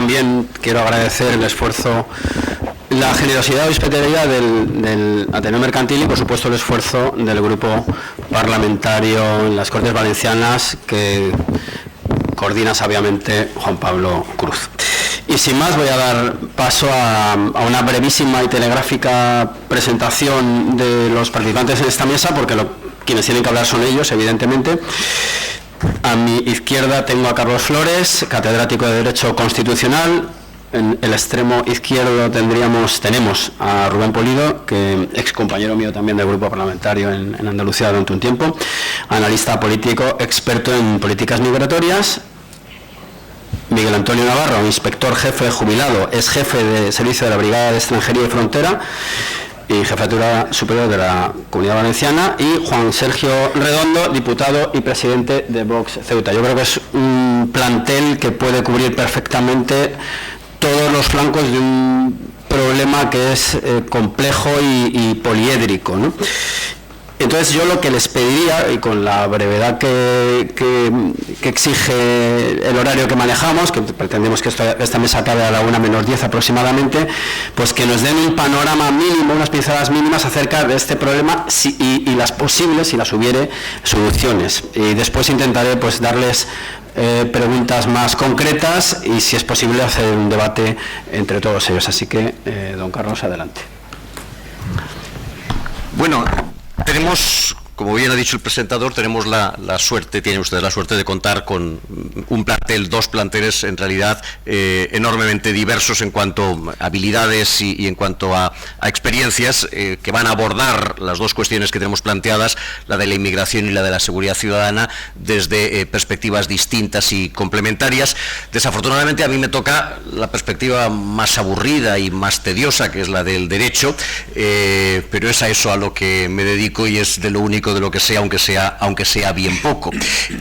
también quiero agradecer el esfuerzo, la generosidad y hospitalidad del Ateneo Mercantil y, por supuesto, el esfuerzo del grupo parlamentario en las Cortes Valencianas que coordina sabiamente Juan Pablo Cruz. Y sin más voy a dar paso a una brevísima y telegráfica presentación de los participantes en esta mesa, porque quienes tienen que hablar son ellos, evidentemente. A mi izquierda tengo a Carlos Flores, catedrático de Derecho Constitucional. En el extremo izquierdo tenemos a Rubén Polido, que ex compañero mío también del grupo parlamentario en Andalucía durante un tiempo, analista político, experto en políticas migratorias. Miguel Antonio Navarro, inspector jefe jubilado, es jefe de servicio de la Brigada de Extranjería y Frontera y Jefatura Superior de la Comunidad Valenciana, y Juan Sergio Redondo, diputado y presidente de Vox Ceuta. Yo creo que es un plantel que puede cubrir perfectamente todos los flancos de un problema que es complejo y poliédrico, ¿no? Entonces yo lo que les pediría, y con la brevedad que exige el horario que manejamos, que pretendemos que esta mesa acabe a la 1:10 aproximadamente, pues que nos den un panorama mínimo, unas pinceladas mínimas acerca de este problema y las posibles, si las hubiere, soluciones. Y después intentaré pues darles preguntas más concretas y, si es posible, hacer un debate entre todos ellos. Así que, don Carlos, adelante. Bueno, tenemos, como bien ha dicho el presentador, tenemos tiene usted la suerte de contar con un plantel, dos planteles en realidad enormemente diversos en cuanto a habilidades y en cuanto a experiencias que van a abordar las dos cuestiones que tenemos planteadas, la de la inmigración y la de la seguridad ciudadana, desde perspectivas distintas y complementarias. Desafortunadamente a mí me toca la perspectiva más aburrida y más tediosa, que es la del derecho, pero es a eso a lo que me dedico y es de lo único de lo que sea, aunque sea bien poco.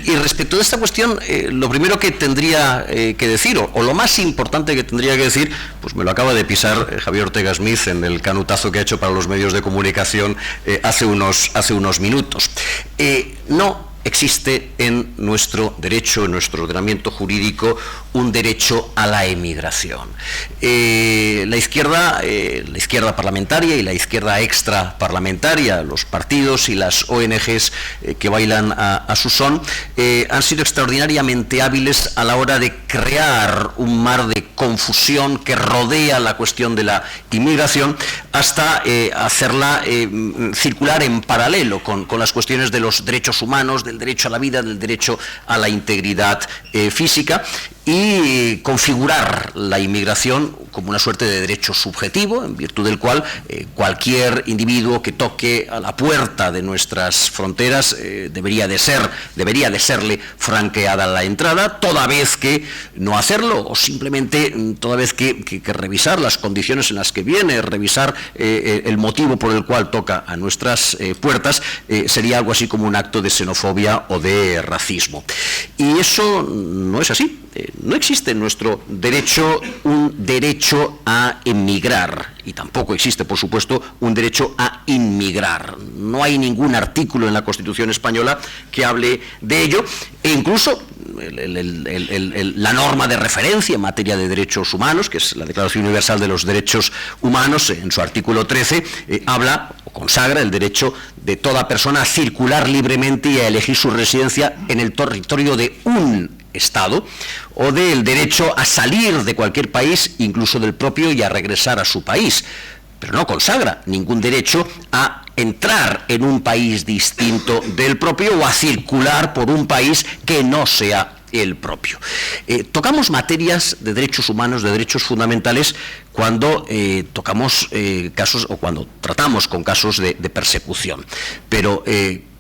Y respecto de esta cuestión, lo primero que tendría que decir, o lo más importante que tendría que decir, pues me lo acaba de pisar Javier Ortega Smith en el canutazo que ha hecho para los medios de comunicación hace unos minutos. No existe en nuestro derecho, en nuestro ordenamiento jurídico, un derecho a la emigración. La izquierda parlamentaria y la izquierda extraparlamentaria, los partidos y las ONGs que bailan a su son, han sido extraordinariamente hábiles a la hora de crear un mar de confusión que rodea la cuestión de la inmigración, hasta hacerla circular en paralelo con las cuestiones de los derechos humanos, del derecho a la vida, del derecho a la integridad física, y configurar la inmigración como una suerte de derecho subjetivo, en virtud del cual cualquier individuo que toque a la puerta de nuestras fronteras debería de serle franqueada la entrada, toda vez que no hacerlo, o simplemente toda vez que revisar las condiciones en las que viene, revisar el motivo por el cual toca a nuestras puertas, sería algo así como un acto de xenofobia o de racismo. Y eso no es así. No existe en nuestro derecho un derecho a emigrar, y tampoco existe, por supuesto, un derecho a inmigrar. No hay ningún artículo en la Constitución española que hable de ello, e incluso la norma de referencia en materia de derechos humanos, que es la Declaración Universal de los Derechos Humanos, en su artículo 13, habla o consagra el derecho de toda persona a circular libremente y a elegir su residencia en el territorio de un Estado, o del derecho a salir de cualquier país, incluso del propio, y a regresar a su país, pero no consagra ningún derecho a entrar en un país distinto del propio o a circular por un país que no sea el propio. Tocamos materias de derechos humanos, de derechos fundamentales, cuando tocamos casos, o cuando tratamos con casos de persecución, pero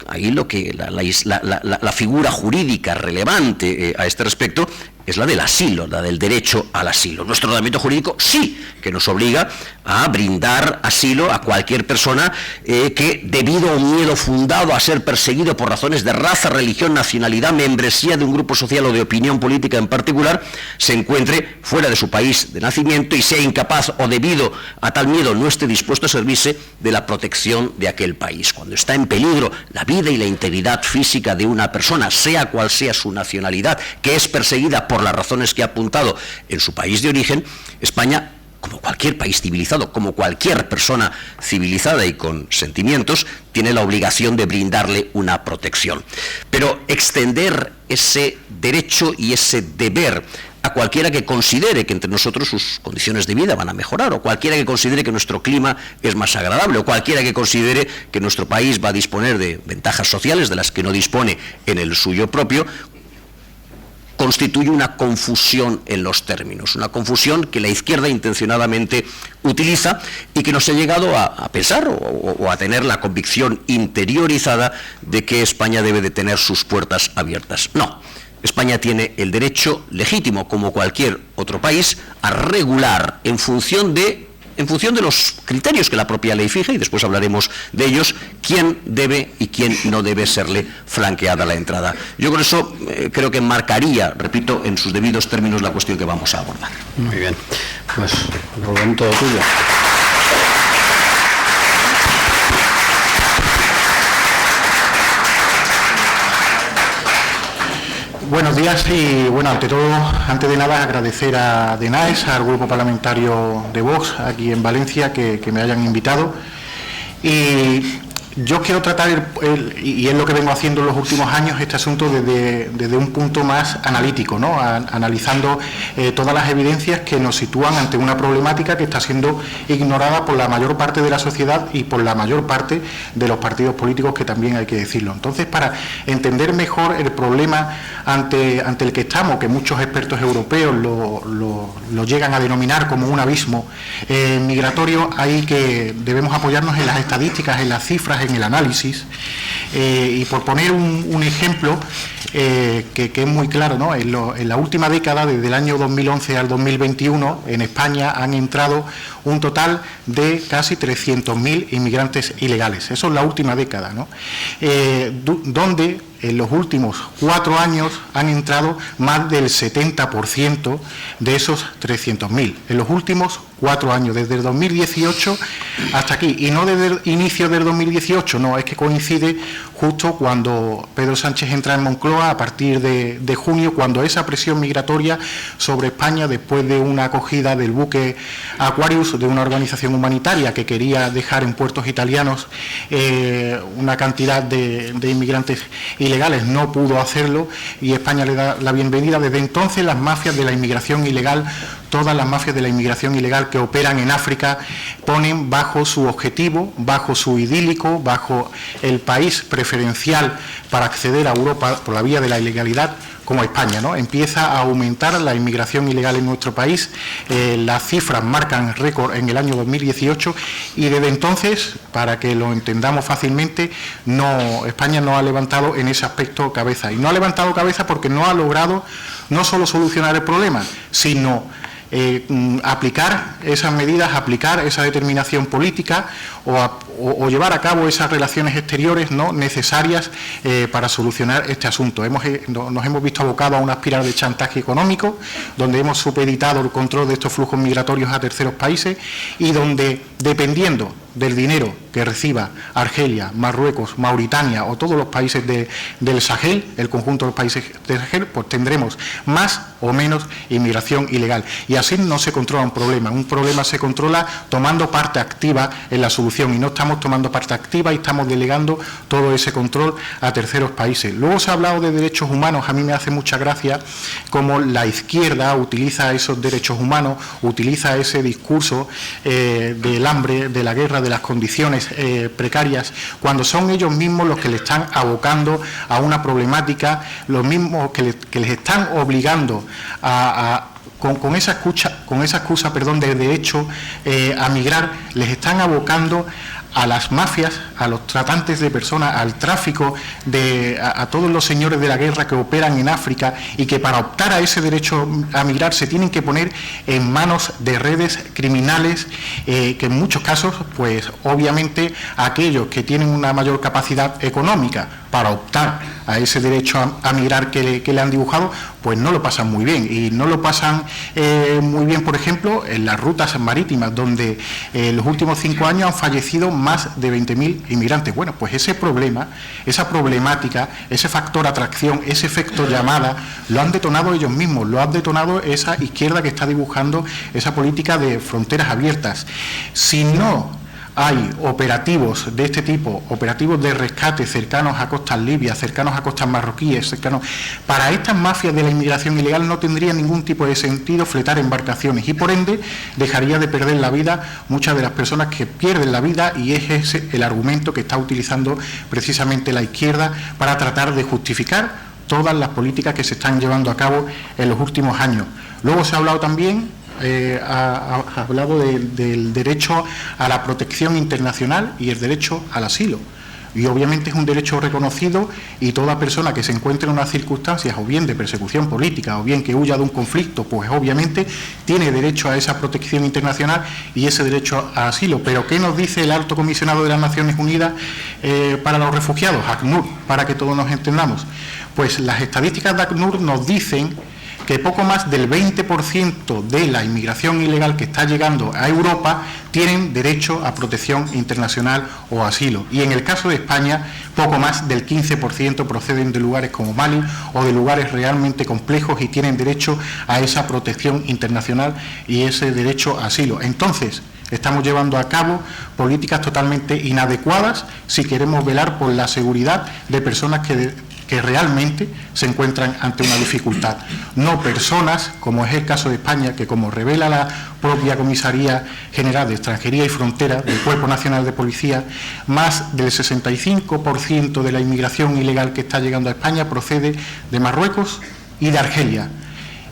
ahí la figura jurídica relevante a este respecto es la del asilo, la del derecho al asilo. Nuestro ordenamiento jurídico sí que nos obliga a brindar asilo a cualquier persona que, debido a un miedo fundado a ser perseguido por razones de raza, religión, nacionalidad, membresía de un grupo social o de opinión política en particular, se encuentre fuera de su país de nacimiento y sea incapaz, o debido a tal miedo no esté dispuesto a servirse de la protección de aquel país. Cuando está en peligro la vida y la integridad física de una persona, sea cual sea su nacionalidad, que es perseguida por las razones que ha apuntado en su país de origen, España, como cualquier país civilizado, como cualquier persona civilizada y con sentimientos, tiene la obligación de brindarle una protección. Pero extender ese derecho y ese deber a cualquiera que considere que entre nosotros sus condiciones de vida van a mejorar, o cualquiera que considere que nuestro clima es más agradable, o cualquiera que considere que nuestro país va a disponer de ventajas sociales de las que no dispone en el suyo propio, constituye una confusión en los términos, una confusión que la izquierda intencionadamente utiliza y que nos ha llegado a pensar o a tener la convicción interiorizada de que España debe de tener sus puertas abiertas. No, España tiene el derecho legítimo, como cualquier otro país, a regular en función de los criterios que la propia ley fija, y después hablaremos de ellos, quién debe y quién no debe serle flanqueada la entrada. Yo con eso creo que marcaría, repito, en sus debidos términos la cuestión que vamos a abordar. Muy bien, pues Rubén, todo tuyo. Buenos días y, bueno, ante todo, antes de nada, agradecer a DENAES, al Grupo Parlamentario de Vox, aquí en Valencia, que me hayan invitado. Y yo quiero tratar, y es lo que vengo haciendo en los últimos años, este asunto desde un punto más analítico, ¿no? Analizando todas las evidencias que nos sitúan ante una problemática que está siendo ignorada por la mayor parte de la sociedad y por la mayor parte de los partidos políticos, que también hay que decirlo. Entonces, para entender mejor el problema ante el que estamos, que muchos expertos europeos lo llegan a denominar como un abismo migratorio, hay que debemos apoyarnos en las estadísticas, en las cifras, en el análisis, y por poner un ejemplo que es muy claro, ¿no? En la última década, desde el año 2011 al 2021, en España han entrado un total de casi 300.000 inmigrantes ilegales. Eso es la última década, ¿no? Donde en los últimos 4 años han entrado más del 70% de esos 300.000. En los últimos 4 años, desde el 2018 hasta aquí. Y no desde el inicio del 2018, no, es que coincide justo cuando Pedro Sánchez entra en Moncloa, a partir de junio, cuando esa presión migratoria sobre España, después de una acogida del buque Aquarius, de una organización humanitaria que quería dejar en puertos italianos una cantidad de inmigrantes ilegales, no pudo hacerlo, y España le da la bienvenida. Desde entonces las mafias de la inmigración ilegal, todas las mafias de la inmigración ilegal que operan en África, ponen bajo su objetivo, bajo su idílico, bajo el país preferencial para acceder a Europa por la vía de la ilegalidad, como España, ¿no? Empieza a aumentar la inmigración ilegal en nuestro país. Las cifras marcan récord en el año 2018, y desde entonces, para que lo entendamos fácilmente, España no ha levantado en ese aspecto cabeza. Y no ha levantado cabeza porque no ha logrado no solo solucionar el problema, sino aplicar esas medidas, aplicar esa determinación política, o llevar a cabo esas relaciones exteriores, ¿no?, necesarias para solucionar este asunto. Nos hemos visto abocados a una espiral de chantaje económico, donde hemos supeditado el control de estos flujos migratorios a terceros países, y donde, dependiendo del dinero que reciba Argelia, Marruecos, Mauritania o todos los países del Sahel, el conjunto de los países del Sahel, pues tendremos más o menos inmigración ilegal. Y así no se controla un problema. Un problema se controla tomando parte activa en la solución, y no estamos tomando parte activa y estamos delegando todo ese control a terceros países. Luego se ha hablado de derechos humanos. A mí me hace mucha gracia cómo la izquierda utiliza esos derechos humanos, utiliza ese discurso del hambre, de la guerra, de las condiciones precarias, cuando son ellos mismos los que le están abocando a una problemática, los mismos que les están obligando con esa excusa de derecho a migrar, les están abocando a las mafias, a los tratantes de personas, al tráfico, a todos los señores de la guerra que operan en África, y que para optar a ese derecho a migrar se tienen que poner en manos de redes criminales, que en muchos casos, pues obviamente aquellos que tienen una mayor capacidad económica, para optar a ese derecho a migrar que le han dibujado, pues no lo pasan muy bien. Y no lo pasan muy bien, por ejemplo, en las rutas marítimas, donde en los últimos 5 años han fallecido más de 20.000 inmigrantes. Bueno, pues ese problema, esa problemática, ese factor atracción, ese efecto llamada, lo han detonado ellos mismos, lo han detonado esa izquierda que está dibujando esa política de fronteras abiertas. Si no hay operativos de este tipo, operativos de rescate cercanos a costas libias, cercanos a costas marroquíes, cercanos, para estas mafias de la inmigración ilegal no tendría ningún tipo de sentido fletar embarcaciones y por ende dejaría de perder la vida muchas de las personas que pierden la vida, y es ese el argumento que está utilizando precisamente la izquierda para tratar de justificar todas las políticas que se están llevando a cabo en los últimos años. Luego se ha hablado también ha hablado del derecho a la protección internacional y el derecho al asilo. Y obviamente es un derecho reconocido, y toda persona que se encuentre en unas circunstancias o bien de persecución política o bien que huya de un conflicto, pues obviamente tiene derecho a esa protección internacional y ese derecho a asilo. Pero ¿qué nos dice el Alto Comisionado de las Naciones Unidas para los refugiados, ACNUR, para que todos nos entendamos? Pues las estadísticas de ACNUR nos dicen que poco más del 20% de la inmigración ilegal que está llegando a Europa tienen derecho a protección internacional o asilo. Y en el caso de España, poco más del 15% proceden de lugares como Mali o de lugares realmente complejos y tienen derecho a esa protección internacional y ese derecho a asilo. Entonces, estamos llevando a cabo políticas totalmente inadecuadas si queremos velar por la seguridad de personas que realmente se encuentran ante una dificultad. No personas, como es el caso de España, que como revela la propia Comisaría General de Extranjería y Frontera del Cuerpo Nacional de Policía, más del 65% de la inmigración ilegal que está llegando a España procede de Marruecos y de Argelia.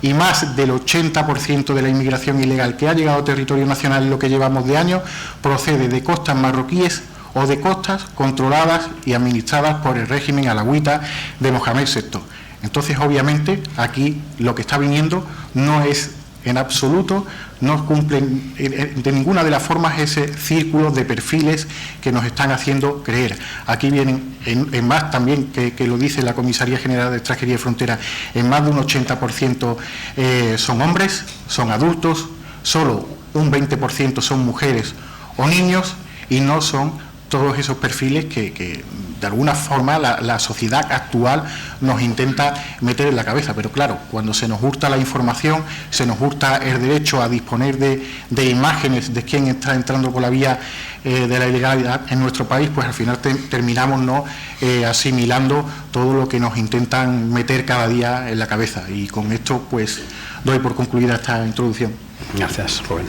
Y más del 80% de la inmigración ilegal que ha llegado a territorio nacional en lo que llevamos de año procede de costas marroquíes o de costas controladas y administradas por el régimen alawita de Mohamed VI. Entonces, obviamente, aquí lo que está viniendo no es en absoluto, no cumplen de ninguna de las formas ese círculo de perfiles que nos están haciendo creer. Aquí vienen, en más también, que lo dice la Comisaría General de Extranjería y Frontera, en más de un 80% son hombres, son adultos, solo un 20% son mujeres o niños, y no son todos esos perfiles que de alguna forma la sociedad actual nos intenta meter en la cabeza. Pero claro, cuando se nos hurta la información, se nos hurta el derecho a disponer de imágenes de quién está entrando por la vía de la ilegalidad en nuestro país, pues al final terminamos no asimilando todo lo que nos intentan meter cada día en la cabeza. Y con esto pues doy por concluida esta introducción. Gracias, Rubén.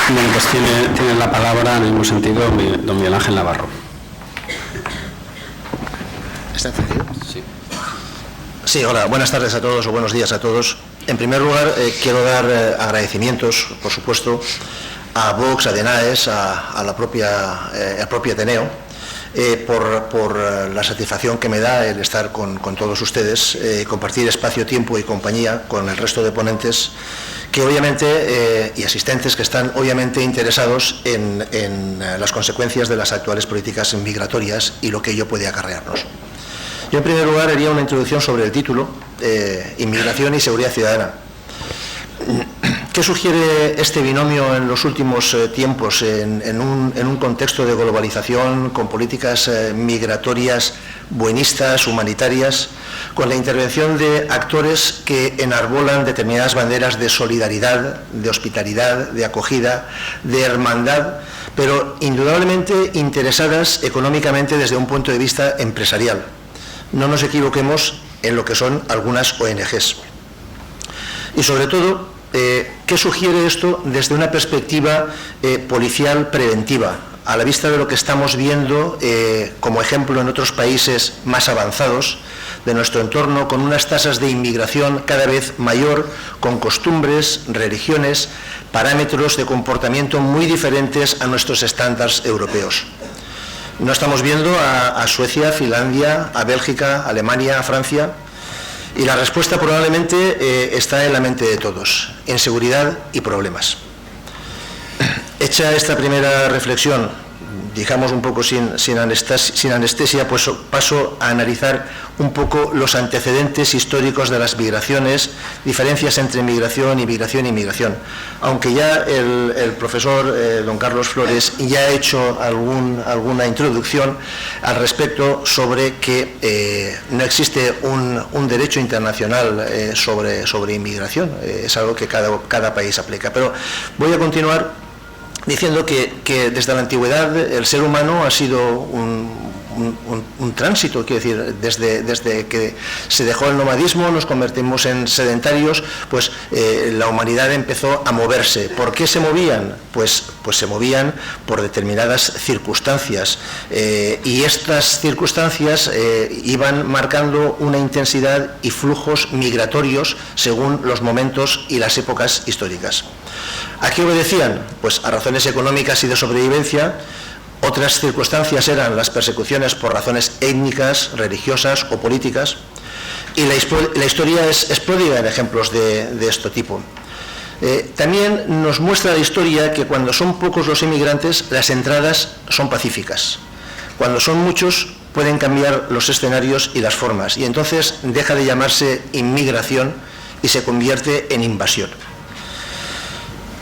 Bueno, pues tiene la palabra en el mismo sentido don Miguel Ángel Navarro. ¿Está encendido? Sí. Sí, hola, buenas tardes a todos o buenos días a todos. En primer lugar, quiero dar agradecimientos, por supuesto, a Vox, a DENAES, al propio Ateneo, por la satisfacción que me da el estar con todos ustedes, compartir espacio, tiempo y compañía con el resto de ponentes que obviamente y asistentes que están obviamente interesados en las consecuencias de las actuales políticas migratorias y lo que ello puede acarrearnos. Yo en primer lugar haría una introducción sobre el título, Inmigración y Seguridad Ciudadana. ¿Qué sugiere este binomio en los últimos tiempos en un contexto de globalización, con políticas migratorias buenistas, humanitarias, con la intervención de actores que enarbolan determinadas banderas de solidaridad, de hospitalidad, de acogida, de hermandad, pero indudablemente interesadas económicamente desde un punto de vista empresarial? No nos equivoquemos en lo que son algunas ONGs. Y sobre todo, ¿qué sugiere esto desde una perspectiva policial preventiva? A la vista de lo que estamos viendo como ejemplo en otros países más avanzados de nuestro entorno, con unas tasas de inmigración cada vez mayor, con costumbres, religiones, parámetros de comportamiento muy diferentes a nuestros estándares europeos. No estamos viendo a Suecia, Finlandia, a Bélgica, a Alemania, a Francia, y la respuesta probablemente está en la mente de todos. inseguridad y problemas. Hecha esta primera reflexión, digamos un poco sin anestesia, pues paso a analizar un poco los antecedentes históricos de las migraciones, diferencias entre migración y migración. Aunque ya el profesor don Carlos Flores ya ha hecho alguna introducción al respecto sobre que no existe un derecho internacional sobre inmigración, es algo que cada país aplica. Pero voy a continuar diciendo que desde la antigüedad el ser humano ha sido un tránsito, quiero decir, desde que se dejó el nomadismo, nos convertimos en sedentarios, pues la humanidad empezó a moverse. ¿Por qué se movían? Pues se movían por determinadas circunstancias, y estas circunstancias iban marcando una intensidad y flujos migratorios según los momentos y las épocas históricas. ¿A qué obedecían? Pues a razones económicas y de sobrevivencia. Otras circunstancias eran las persecuciones por razones étnicas, religiosas o políticas, y la historia es pródiga en ejemplos de este tipo. También nos muestra la historia que cuando son pocos los inmigrantes, las entradas son pacíficas. Cuando son muchos, pueden cambiar los escenarios y las formas, y entonces deja de llamarse inmigración y se convierte en invasión.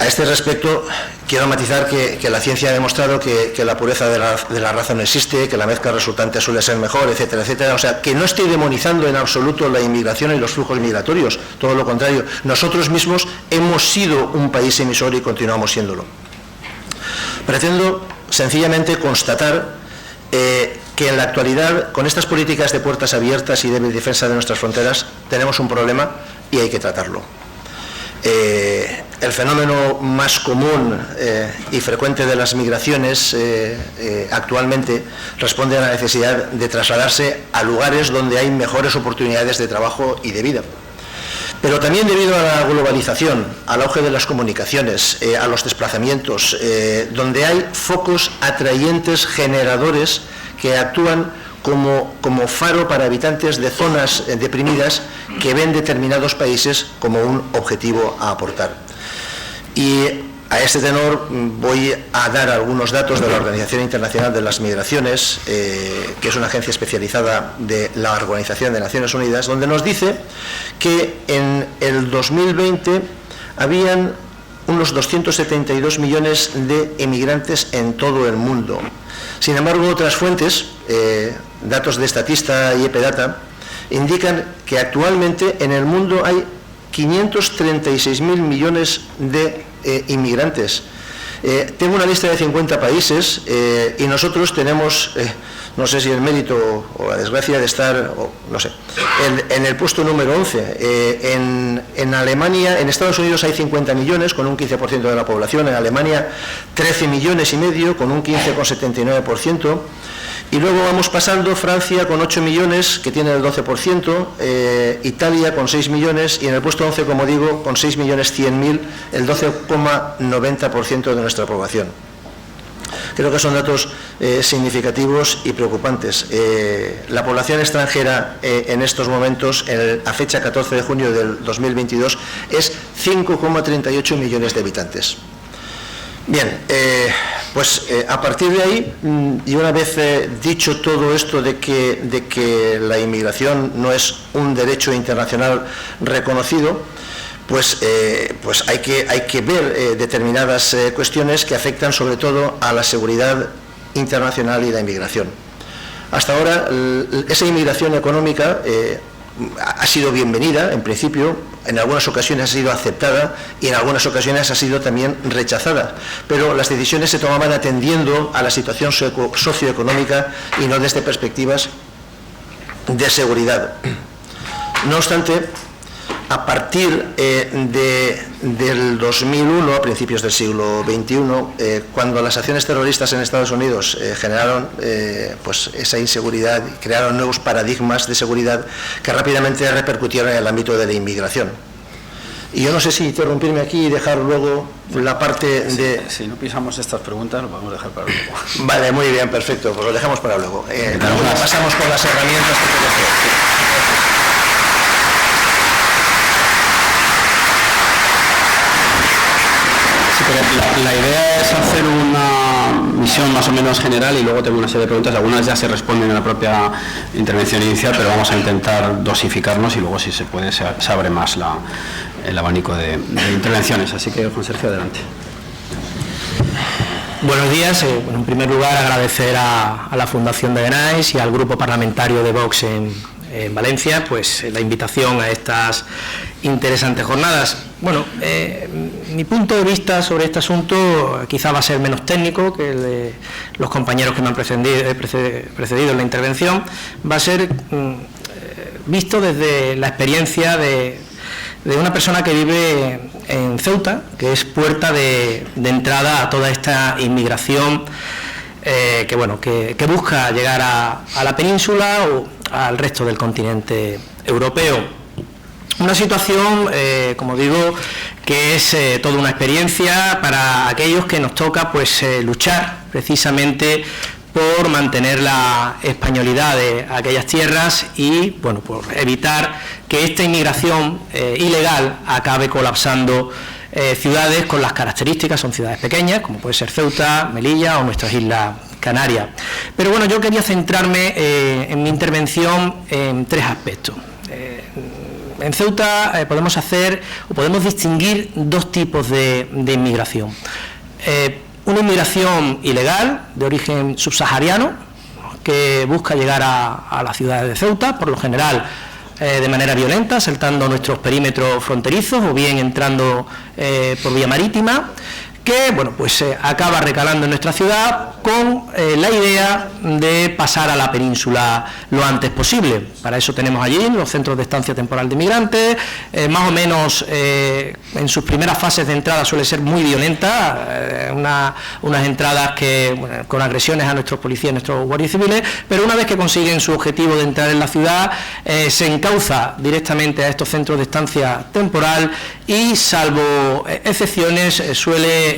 A este respecto, quiero matizar que la ciencia ha demostrado que la pureza de la raza no existe, que la mezcla resultante suele ser mejor, etcétera, etcétera. O sea, que no estoy demonizando en absoluto la inmigración y los flujos migratorios, todo lo contrario. Nosotros mismos hemos sido un país emisor y continuamos siéndolo. Pretendo sencillamente constatar que en la actualidad, con estas políticas de puertas abiertas y de defensa de nuestras fronteras, tenemos un problema y hay que tratarlo. El fenómeno más común y frecuente de las migraciones actualmente responde a la necesidad de trasladarse a lugares donde hay mejores oportunidades de trabajo y de vida. Pero también debido a la globalización, al auge de las comunicaciones, a los desplazamientos, donde hay focos atrayentes generadores que actúan como faro para habitantes de zonas deprimidas que ven determinados países como un objetivo a aportar. Y a este tenor voy a dar algunos datos de la Organización Internacional de las Migraciones, que es una agencia especializada de la Organización de Naciones Unidas, donde nos dice que en el 2020 habían unos 272 millones de emigrantes en todo el mundo. Sin embargo, otras fuentes, datos de Statista y Epedata, indican que actualmente en el mundo hay 536.000 millones de inmigrantes. Tengo una lista de 50 países y nosotros tenemos, no sé si el mérito o la desgracia de estar, no sé, en el puesto número 11. En Alemania, en Estados Unidos hay 50 millones con un 15% de la población, en Alemania 13 millones y medio con un 15,79%. Y luego vamos pasando, Francia con 8 millones, que tiene el 12%, Italia con 6 millones y en el puesto 11, como digo, con 6.100.000, el 12,90% de nuestra población. Creo que son datos significativos y preocupantes. La población extranjera en estos momentos, a fecha 14 de junio del 2022, es 5,38 millones de habitantes. Bien, a partir de ahí, y una vez dicho todo esto de que la inmigración no es un derecho internacional reconocido, pues hay que ver determinadas cuestiones que afectan sobre todo a la seguridad internacional y la inmigración. Hasta ahora, esa inmigración económica ha sido bienvenida, en principio, en algunas ocasiones ha sido aceptada y en algunas ocasiones ha sido también rechazada, pero las decisiones se tomaban atendiendo a la situación socioeconómica y no desde perspectivas de seguridad. No obstante, a partir del 2001, a principios del siglo XXI, cuando las acciones terroristas en Estados Unidos generaron esa inseguridad, crearon nuevos paradigmas de seguridad que rápidamente repercutieron en el ámbito de la inmigración. Y yo no sé si interrumpirme aquí y dejar luego la parte de... Si no pisamos estas preguntas, lo podemos dejar para luego. Vale, muy bien, perfecto, pues lo dejamos para luego. Pasamos con las herramientas que La idea es hacer una misión más o menos general y luego tengo una serie de preguntas. Algunas ya se responden en la propia intervención inicial, pero vamos a intentar dosificarnos y luego, si se puede, se abre más el abanico de intervenciones. Así que, Juan Sergio, adelante. Buenos días. En primer lugar, agradecer a la Fundación de Denais y al Grupo Parlamentario de Vox en Valencia, pues la invitación a estas interesantes jornadas. Bueno, mi punto de vista sobre este asunto quizá va a ser menos técnico que el de los compañeros que me han precedido en la intervención. Va a ser visto desde la experiencia de una persona que vive en Ceuta, que es puerta de entrada a toda esta inmigración que busca llegar a la península o al resto del continente europeo. Una situación, como digo, que es toda una experiencia para aquellos que nos toca pues luchar precisamente por mantener la españolidad de aquellas tierras y por evitar que esta inmigración ilegal acabe colapsando ciudades con las características. Son ciudades pequeñas, como puede ser Ceuta, Melilla o nuestras Islas Canarias. Pero bueno, yo quería centrarme en mi intervención en tres aspectos. En Ceuta podemos distinguir dos tipos de inmigración. Una inmigración ilegal de origen subsahariano que busca llegar a la ciudad de Ceuta, por lo general de manera violenta, saltando nuestros perímetros fronterizos o bien entrando por vía marítima, que acaba recalando en nuestra ciudad con la idea de pasar a la península lo antes posible. Para eso tenemos allí los centros de estancia temporal de inmigrantes, más o menos en sus primeras fases de entrada suele ser muy violenta, unas entradas con agresiones a nuestros policías, nuestros guardias civiles, pero una vez que consiguen su objetivo de entrar en la ciudad, se encauza directamente a estos centros de estancia temporal y, salvo excepciones, suele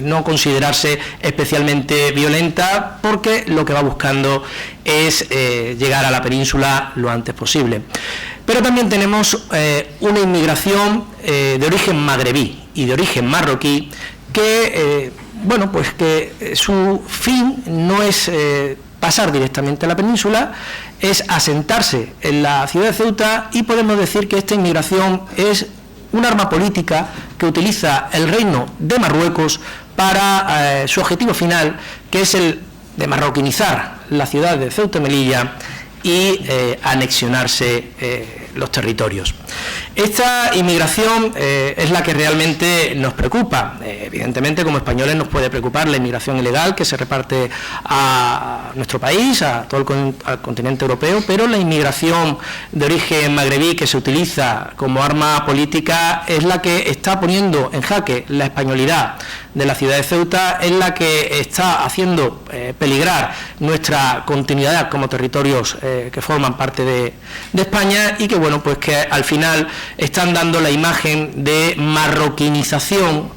no considerarse especialmente violenta, porque lo que va buscando es llegar a la península lo antes posible. Pero también tenemos una inmigración de origen magrebí y de origen marroquí que su fin no es pasar directamente a la península, es asentarse en la ciudad de Ceuta, y podemos decir que esta inmigración es un arma política que utiliza el Reino de Marruecos para su objetivo final, que es el de marroquinizar la ciudad de Ceuta y Melilla y anexionarse los territorios. Esta inmigración es la que realmente nos preocupa. Evidentemente, como españoles nos puede preocupar la inmigración ilegal que se reparte a nuestro país, a todo al continente europeo, pero la inmigración de origen magrebí que se utiliza como arma política es la que está poniendo en jaque la españolidad de la ciudad de Ceuta, es la que está haciendo peligrar nuestra continuidad como territorios que forman parte de España, y que al final están dando la imagen de marroquinización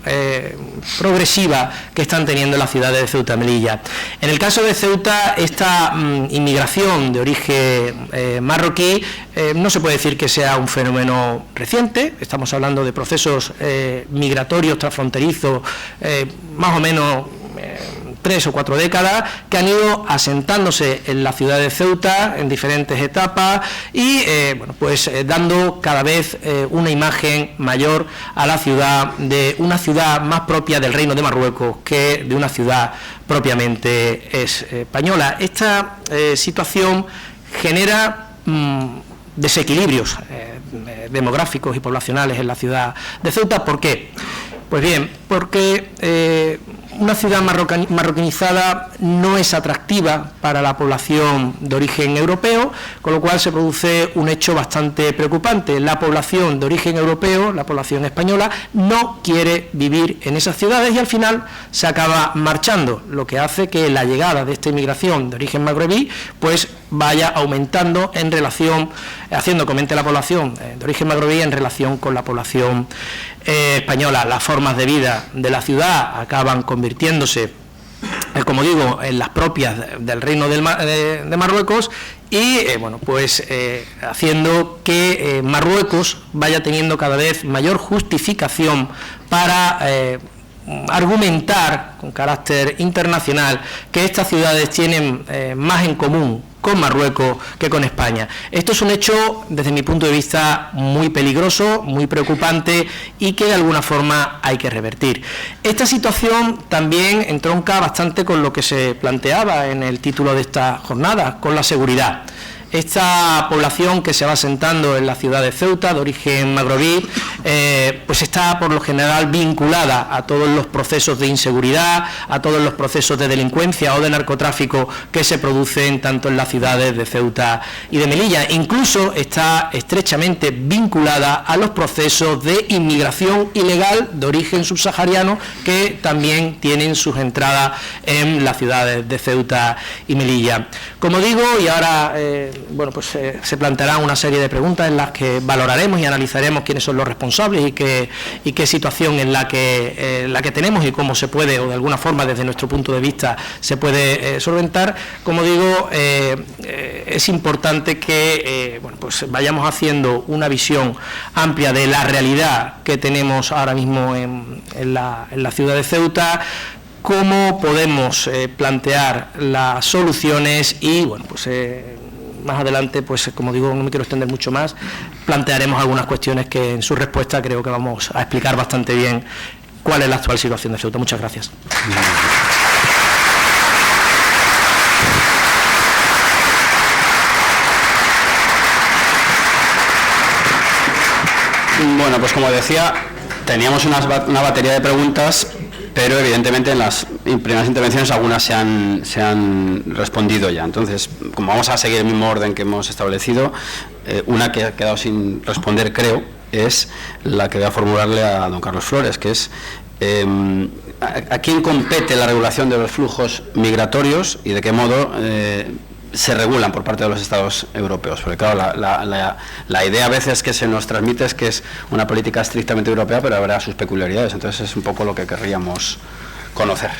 progresiva que están teniendo las ciudades de Ceuta y Melilla. En el caso de Ceuta, esta inmigración de origen marroquí no se puede decir que sea un fenómeno reciente. Estamos hablando de procesos migratorios transfronterizos más o menos 3 o 4 décadas, que han ido asentándose en la ciudad de Ceuta en diferentes etapas y dando cada vez una imagen mayor a la ciudad, de una ciudad más propia del Reino de Marruecos que de una ciudad propiamente española. Esta situación genera desequilibrios demográficos y poblacionales en la ciudad de Ceuta. ¿Por qué? Pues bien, porque una ciudad marroquinizada no es atractiva para la población de origen europeo, con lo cual se produce un hecho bastante preocupante. La población de origen europeo, la población española, no quiere vivir en esas ciudades y al final se acaba marchando, lo que hace que la llegada de esta inmigración de origen magrebí pues vaya aumentando en relación, haciendo que aumente la población de origen magrebí en relación con la población española. Las formas de vida de la ciudad acaban convirtiéndose como digo, en las propias del Reino de Marruecos y haciendo que Marruecos vaya teniendo cada vez mayor justificación para argumentar con carácter internacional que estas ciudades tienen más en común con Marruecos que con España. Esto es un hecho, desde mi punto de vista, muy peligroso, muy preocupante y que de alguna forma hay que revertir. Esta situación también entronca bastante con lo que se planteaba en el título de esta jornada, con la seguridad. Esta población que se va asentando en la ciudad de Ceuta, de origen magrebí, pues está por lo general vinculada a todos los procesos de inseguridad, a todos los procesos de delincuencia o de narcotráfico que se producen tanto en las ciudades de Ceuta y de Melilla. Incluso está estrechamente vinculada a los procesos de inmigración ilegal de origen subsahariano que también tienen sus entradas en las ciudades de Ceuta y Melilla. Como digo, y ahora se plantearán una serie de preguntas en las que valoraremos y analizaremos quiénes son los responsables y qué situación en la que tenemos y cómo se puede, o de alguna forma desde nuestro punto de vista se puede solventar. Como digo, es importante que vayamos haciendo una visión amplia de la realidad que tenemos ahora mismo en la ciudad de Ceuta, cómo podemos plantear las soluciones y más adelante, como digo, no me quiero extender mucho más, plantearemos algunas cuestiones que en su respuesta creo que vamos a explicar bastante bien cuál es la actual situación de Ceuta. Muchas gracias. Bueno, pues como decía, teníamos una batería de preguntas, pero evidentemente en las primeras intervenciones algunas se han respondido ya. Entonces, como vamos a seguir el mismo orden que hemos establecido, una que ha quedado sin responder, creo, es la que voy a formularle a don Carlos Flores, que es ¿a quién compete la regulación de los flujos migratorios y de qué modo se regulan por parte de los Estados europeos? Porque claro, la idea a veces que se nos transmite es que es una política estrictamente europea, pero habrá sus peculiaridades. Entonces es un poco lo que querríamos conocer.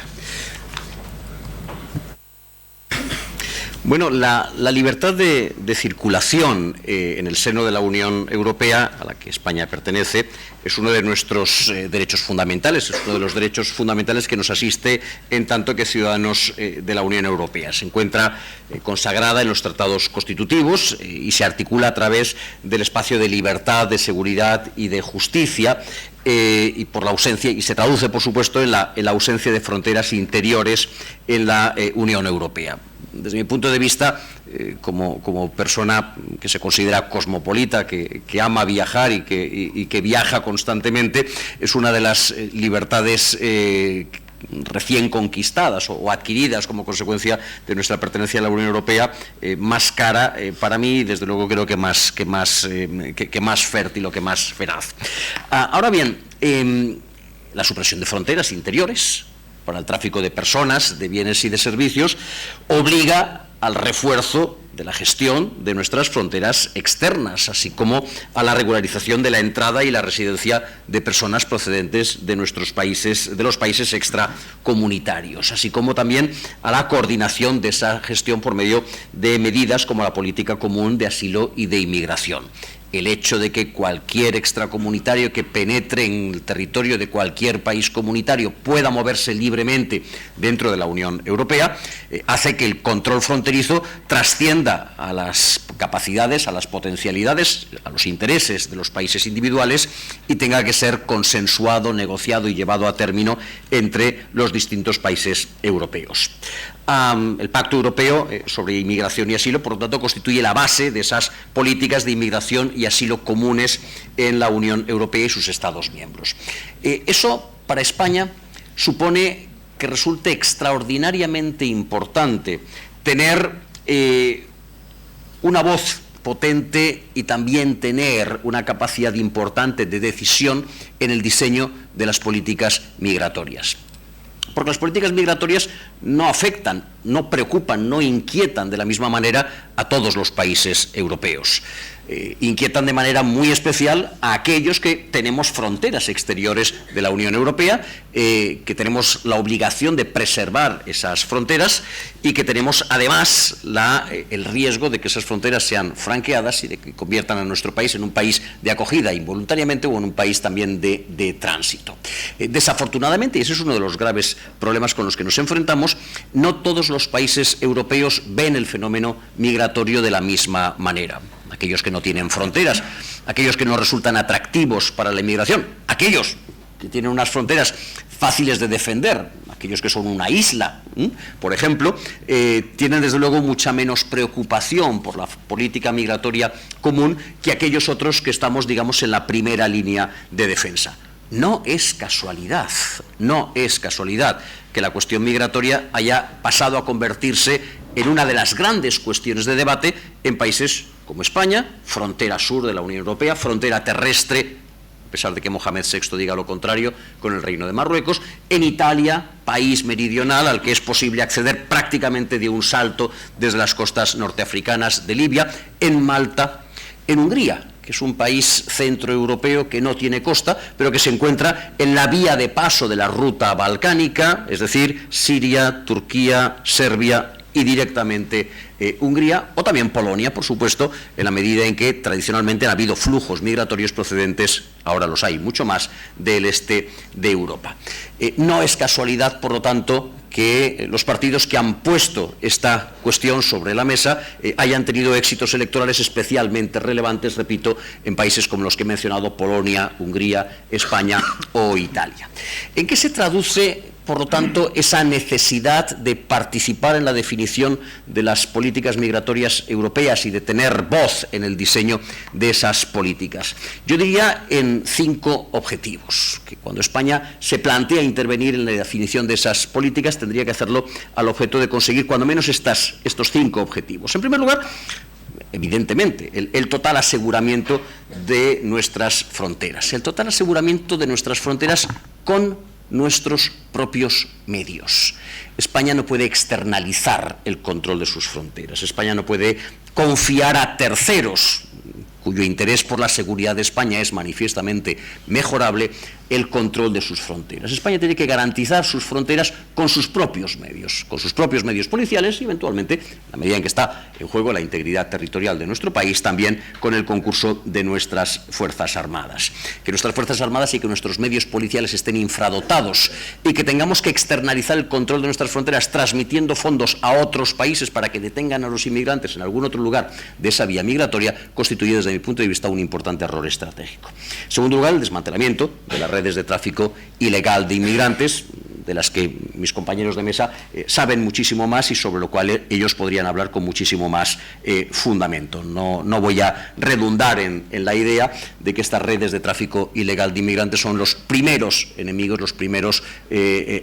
Bueno, la libertad de circulación en el seno de la Unión Europea, a la que España pertenece, es uno de nuestros derechos fundamentales, es uno de los derechos fundamentales que nos asiste en tanto que ciudadanos de la Unión Europea. Se encuentra consagrada en los tratados constitutivos y se articula a través del espacio de libertad, de seguridad y de justicia, y por la ausencia, y se traduce por supuesto en la ausencia de fronteras interiores en la Unión Europea. Desde mi punto de vista, como persona que se considera cosmopolita, que ama viajar y que viaja constantemente, es una de las libertades recién conquistadas o adquiridas como consecuencia de nuestra pertenencia a la Unión Europea, más cara para mí, y desde luego creo que más fértil o que más feraz. Ahora bien, la supresión de fronteras interiores para el tráfico de personas, de bienes y de servicios, obliga al refuerzo de la gestión de nuestras fronteras externas, así como a la regularización de la entrada y la residencia de personas procedentes de nuestros países, de los países extracomunitarios, así como también a la coordinación de esa gestión por medio de medidas como la política común de asilo y de inmigración. El hecho de que cualquier extracomunitario que penetre en el territorio de cualquier país comunitario pueda moverse libremente dentro de la Unión Europea hace que el control fronterizo trascienda a las capacidades, a las potencialidades, a los intereses de los países individuales y tenga que ser consensuado, negociado y llevado a término entre los distintos países europeos. El Pacto Europeo sobre Inmigración y Asilo, por lo tanto, constituye la base de esas políticas de inmigración y asilo comunes en la Unión Europea y sus Estados miembros. Eso, para España, supone que resulte extraordinariamente importante tener una voz potente y también tener una capacidad importante de decisión en el diseño de las políticas migratorias. Porque las políticas migratorias no afectan, no preocupan, no inquietan de la misma manera a todos los países europeos. inquietan de manera muy especial a aquellos que tenemos fronteras exteriores de la Unión Europea, que tenemos la obligación de preservar esas fronteras y que tenemos además el riesgo de que esas fronteras sean franqueadas y de que conviertan a nuestro país en un país de acogida involuntariamente o en un país también de tránsito. Desafortunadamente, y ese es uno de los graves problemas con los que nos enfrentamos, no todos los países europeos ven el fenómeno migratorio de la misma manera. Aquellos que no tienen fronteras, aquellos que no resultan atractivos para la inmigración, aquellos que tienen unas fronteras fáciles de defender, aquellos que son una isla, por ejemplo, tienen desde luego mucha menos preocupación por la política migratoria común que aquellos otros que estamos, digamos, en la primera línea de defensa. No es casualidad que la cuestión migratoria haya pasado a convertirse en una de las grandes cuestiones de debate en países como España, frontera sur de la Unión Europea, frontera terrestre, a pesar de que Mohamed VI diga lo contrario, con el Reino de Marruecos, en Italia, país meridional al que es posible acceder prácticamente de un salto desde las costas norteafricanas de Libia, en Malta, en Hungría, que es un país centroeuropeo que no tiene costa, pero que se encuentra en la vía de paso de la ruta balcánica, es decir, Siria, Turquía, Serbia y directamente Hungría, o también Polonia, por supuesto, en la medida en que tradicionalmente han habido flujos migratorios procedentes, ahora los hay mucho más, del este de Europa. No es casualidad, por lo tanto, que los partidos que han puesto esta cuestión sobre la mesa hayan tenido éxitos electorales especialmente relevantes, repito, en países como los que he mencionado, Polonia, Hungría, España o Italia. ¿En qué se traduce, por lo tanto, esa necesidad de participar en la definición de las políticas migratorias europeas y de tener voz en el diseño de esas políticas? Yo diría en 5 objetivos, que cuando España se plantea intervenir en la definición de esas políticas tendría que hacerlo al objeto de conseguir cuando menos estos 5 objetivos. En primer lugar, evidentemente, el total aseguramiento de nuestras fronteras. El total aseguramiento de nuestras fronteras con nuestros propios medios. España no puede externalizar el control de sus fronteras. España no puede confiar a terceros, cuyo interés por la seguridad de España es manifiestamente mejorable, el control de sus fronteras. España tiene que garantizar sus fronteras con sus propios medios policiales y, eventualmente, en la medida en que está en juego la integridad territorial de nuestro país, también con el concurso de nuestras Fuerzas Armadas. Que nuestras Fuerzas Armadas y que nuestros medios policiales estén infradotados y que tengamos que externalizar el control de nuestras fronteras transmitiendo fondos a otros países para que detengan a los inmigrantes en algún otro lugar de esa vía migratoria, constituye, desde mi punto de vista, un importante error estratégico. En segundo lugar, el desmantelamiento de las redes de tráfico ilegal de inmigrantes, de las que mis compañeros de mesa saben muchísimo más y sobre lo cual ellos podrían hablar con muchísimo más fundamento. No voy a redundar en la idea de que estas redes de tráfico ilegal de inmigrantes son los primeros enemigos, los primeros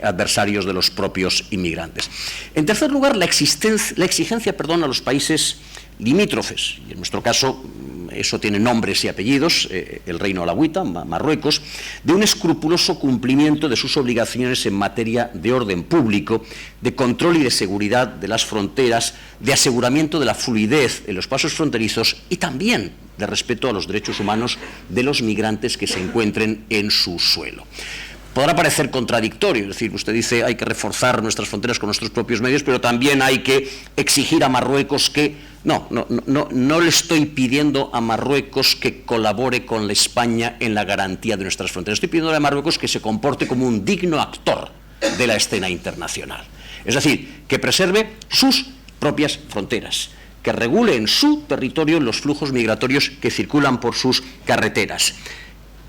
adversarios de los propios inmigrantes. En tercer lugar, la exigencia a los países limítrofes, y en nuestro caso eso tiene nombres y apellidos, el Reino Alauita, Marruecos, de un escrupuloso cumplimiento de sus obligaciones en materia de orden público, de control y de seguridad de las fronteras, de aseguramiento de la fluidez en los pasos fronterizos y también de respeto a los derechos humanos de los migrantes que se encuentren en su suelo. Podrá parecer contradictorio, es decir, usted dice hay que reforzar nuestras fronteras con nuestros propios medios, pero también hay que exigir a Marruecos que... No le estoy pidiendo a Marruecos que colabore con la España en la garantía de nuestras fronteras. Estoy pidiendo a Marruecos que se comporte como un digno actor de la escena internacional. Es decir, que preserve sus propias fronteras, que regule en su territorio los flujos migratorios que circulan por sus carreteras,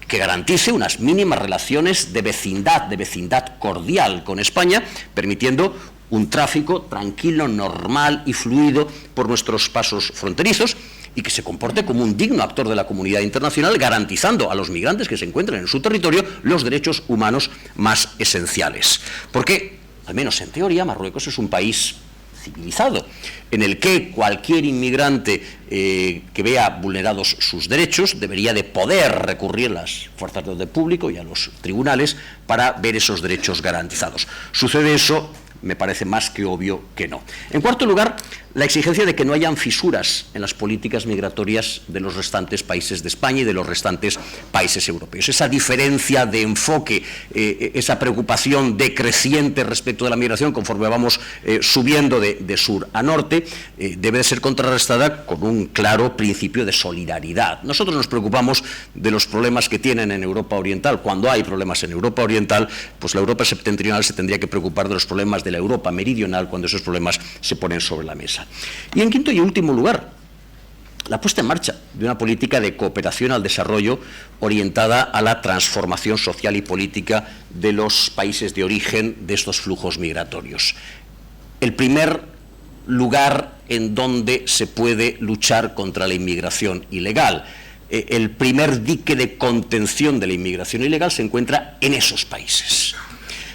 que garantice unas mínimas relaciones de vecindad cordial con España, permitiendo un tráfico tranquilo, normal y fluido por nuestros pasos fronterizos, y que se comporte como un digno actor de la comunidad internacional, garantizando a los migrantes que se encuentren en su territorio los derechos humanos más esenciales. Porque, al menos en teoría, Marruecos es un país civilizado, en el que cualquier inmigrante que vea vulnerados sus derechos debería de poder recurrir a las fuerzas de orden público y a los tribunales para ver esos derechos garantizados. ¿Sucede eso? Me parece más que obvio que no. En cuarto lugar, la exigencia de que no hayan fisuras en las políticas migratorias de los restantes países de España y de los restantes países europeos. Esa diferencia de enfoque, esa preocupación decreciente respecto de la migración conforme vamos subiendo de sur a norte, debe de ser contrarrestada con un claro principio de solidaridad. Nosotros nos preocupamos de los problemas que tienen en Europa Oriental. Cuando hay problemas en Europa Oriental, pues la Europa septentrional se tendría que preocupar de los problemas de la Europa meridional cuando esos problemas se ponen sobre la mesa. Y en quinto y último lugar, la puesta en marcha de una política de cooperación al desarrollo orientada a la transformación social y política de los países de origen de estos flujos migratorios. El primer lugar en donde se puede luchar contra la inmigración ilegal, el primer dique de contención de la inmigración ilegal se encuentra en esos países.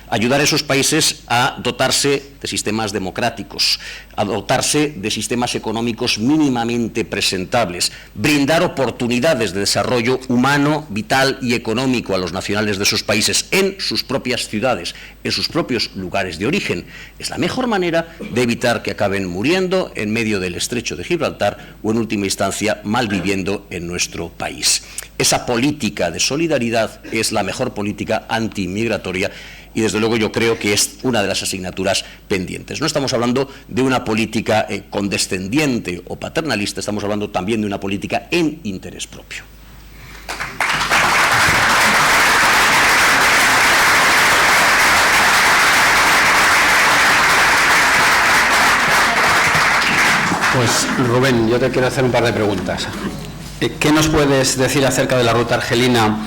Ayudar a esos países a dotarse de sistemas democráticos, a dotarse de sistemas económicos mínimamente presentables, brindar oportunidades de desarrollo humano, vital y económico a los nacionales de esos países en sus propias ciudades, en sus propios lugares de origen, es la mejor manera de evitar que acaben muriendo en medio del estrecho de Gibraltar o en última instancia malviviendo en nuestro país. Esa política de solidaridad es la mejor política antiinmigratoria y desde luego yo creo que es una de las asignaturas pendientes. No estamos hablando de una política condescendiente o paternalista, estamos hablando también de una política en interés propio. Pues Rubén, yo te quiero hacer un par de preguntas. ¿Qué nos puedes decir acerca de la ruta argelina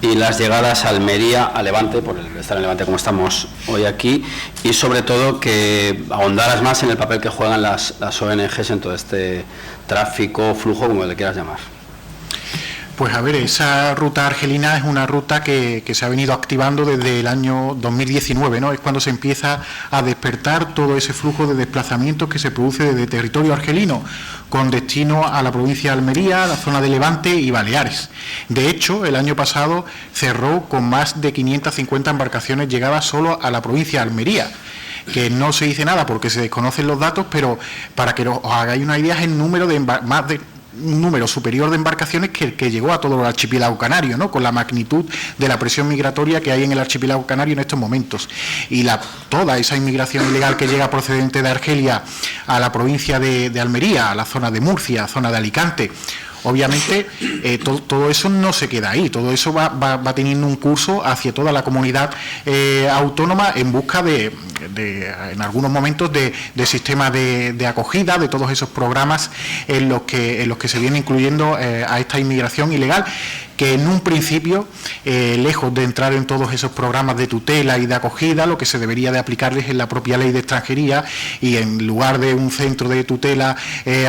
y las llegadas a Almería, a Levante, por estar en Levante como estamos hoy aquí, y sobre todo que ahondaras más en el papel que juegan las ONGs en todo este tráfico, flujo, como le quieras llamar? Pues a ver, esa ruta argelina es una ruta que se ha venido activando desde el año 2019, ¿no? Es cuando se empieza a despertar todo ese flujo de desplazamientos que se produce desde territorio argelino, con destino a la provincia de Almería, la zona de Levante y Baleares. De hecho, el año pasado cerró con más de 550 embarcaciones llegadas solo a la provincia de Almería, que no se dice nada porque se desconocen los datos, pero para que os hagáis una idea, es el número de más de un número superior de embarcaciones que llegó a todo el archipiélago canario, ¿no? Con la magnitud de la presión migratoria que hay en el archipiélago canario en estos momentos. Y toda esa inmigración ilegal que llega procedente de Argelia a la provincia de Almería, a la zona de Murcia, zona de Alicante, obviamente todo eso no se queda ahí, todo eso va teniendo un curso hacia toda la comunidad autónoma en busca en algunos momentos de sistemas de acogida, de todos esos programas en los que se viene incluyendo a esta inmigración ilegal, que en un principio, lejos de entrar en todos esos programas de tutela y de acogida, lo que se debería de aplicarles es la propia ley de extranjería, y en lugar de un centro de tutela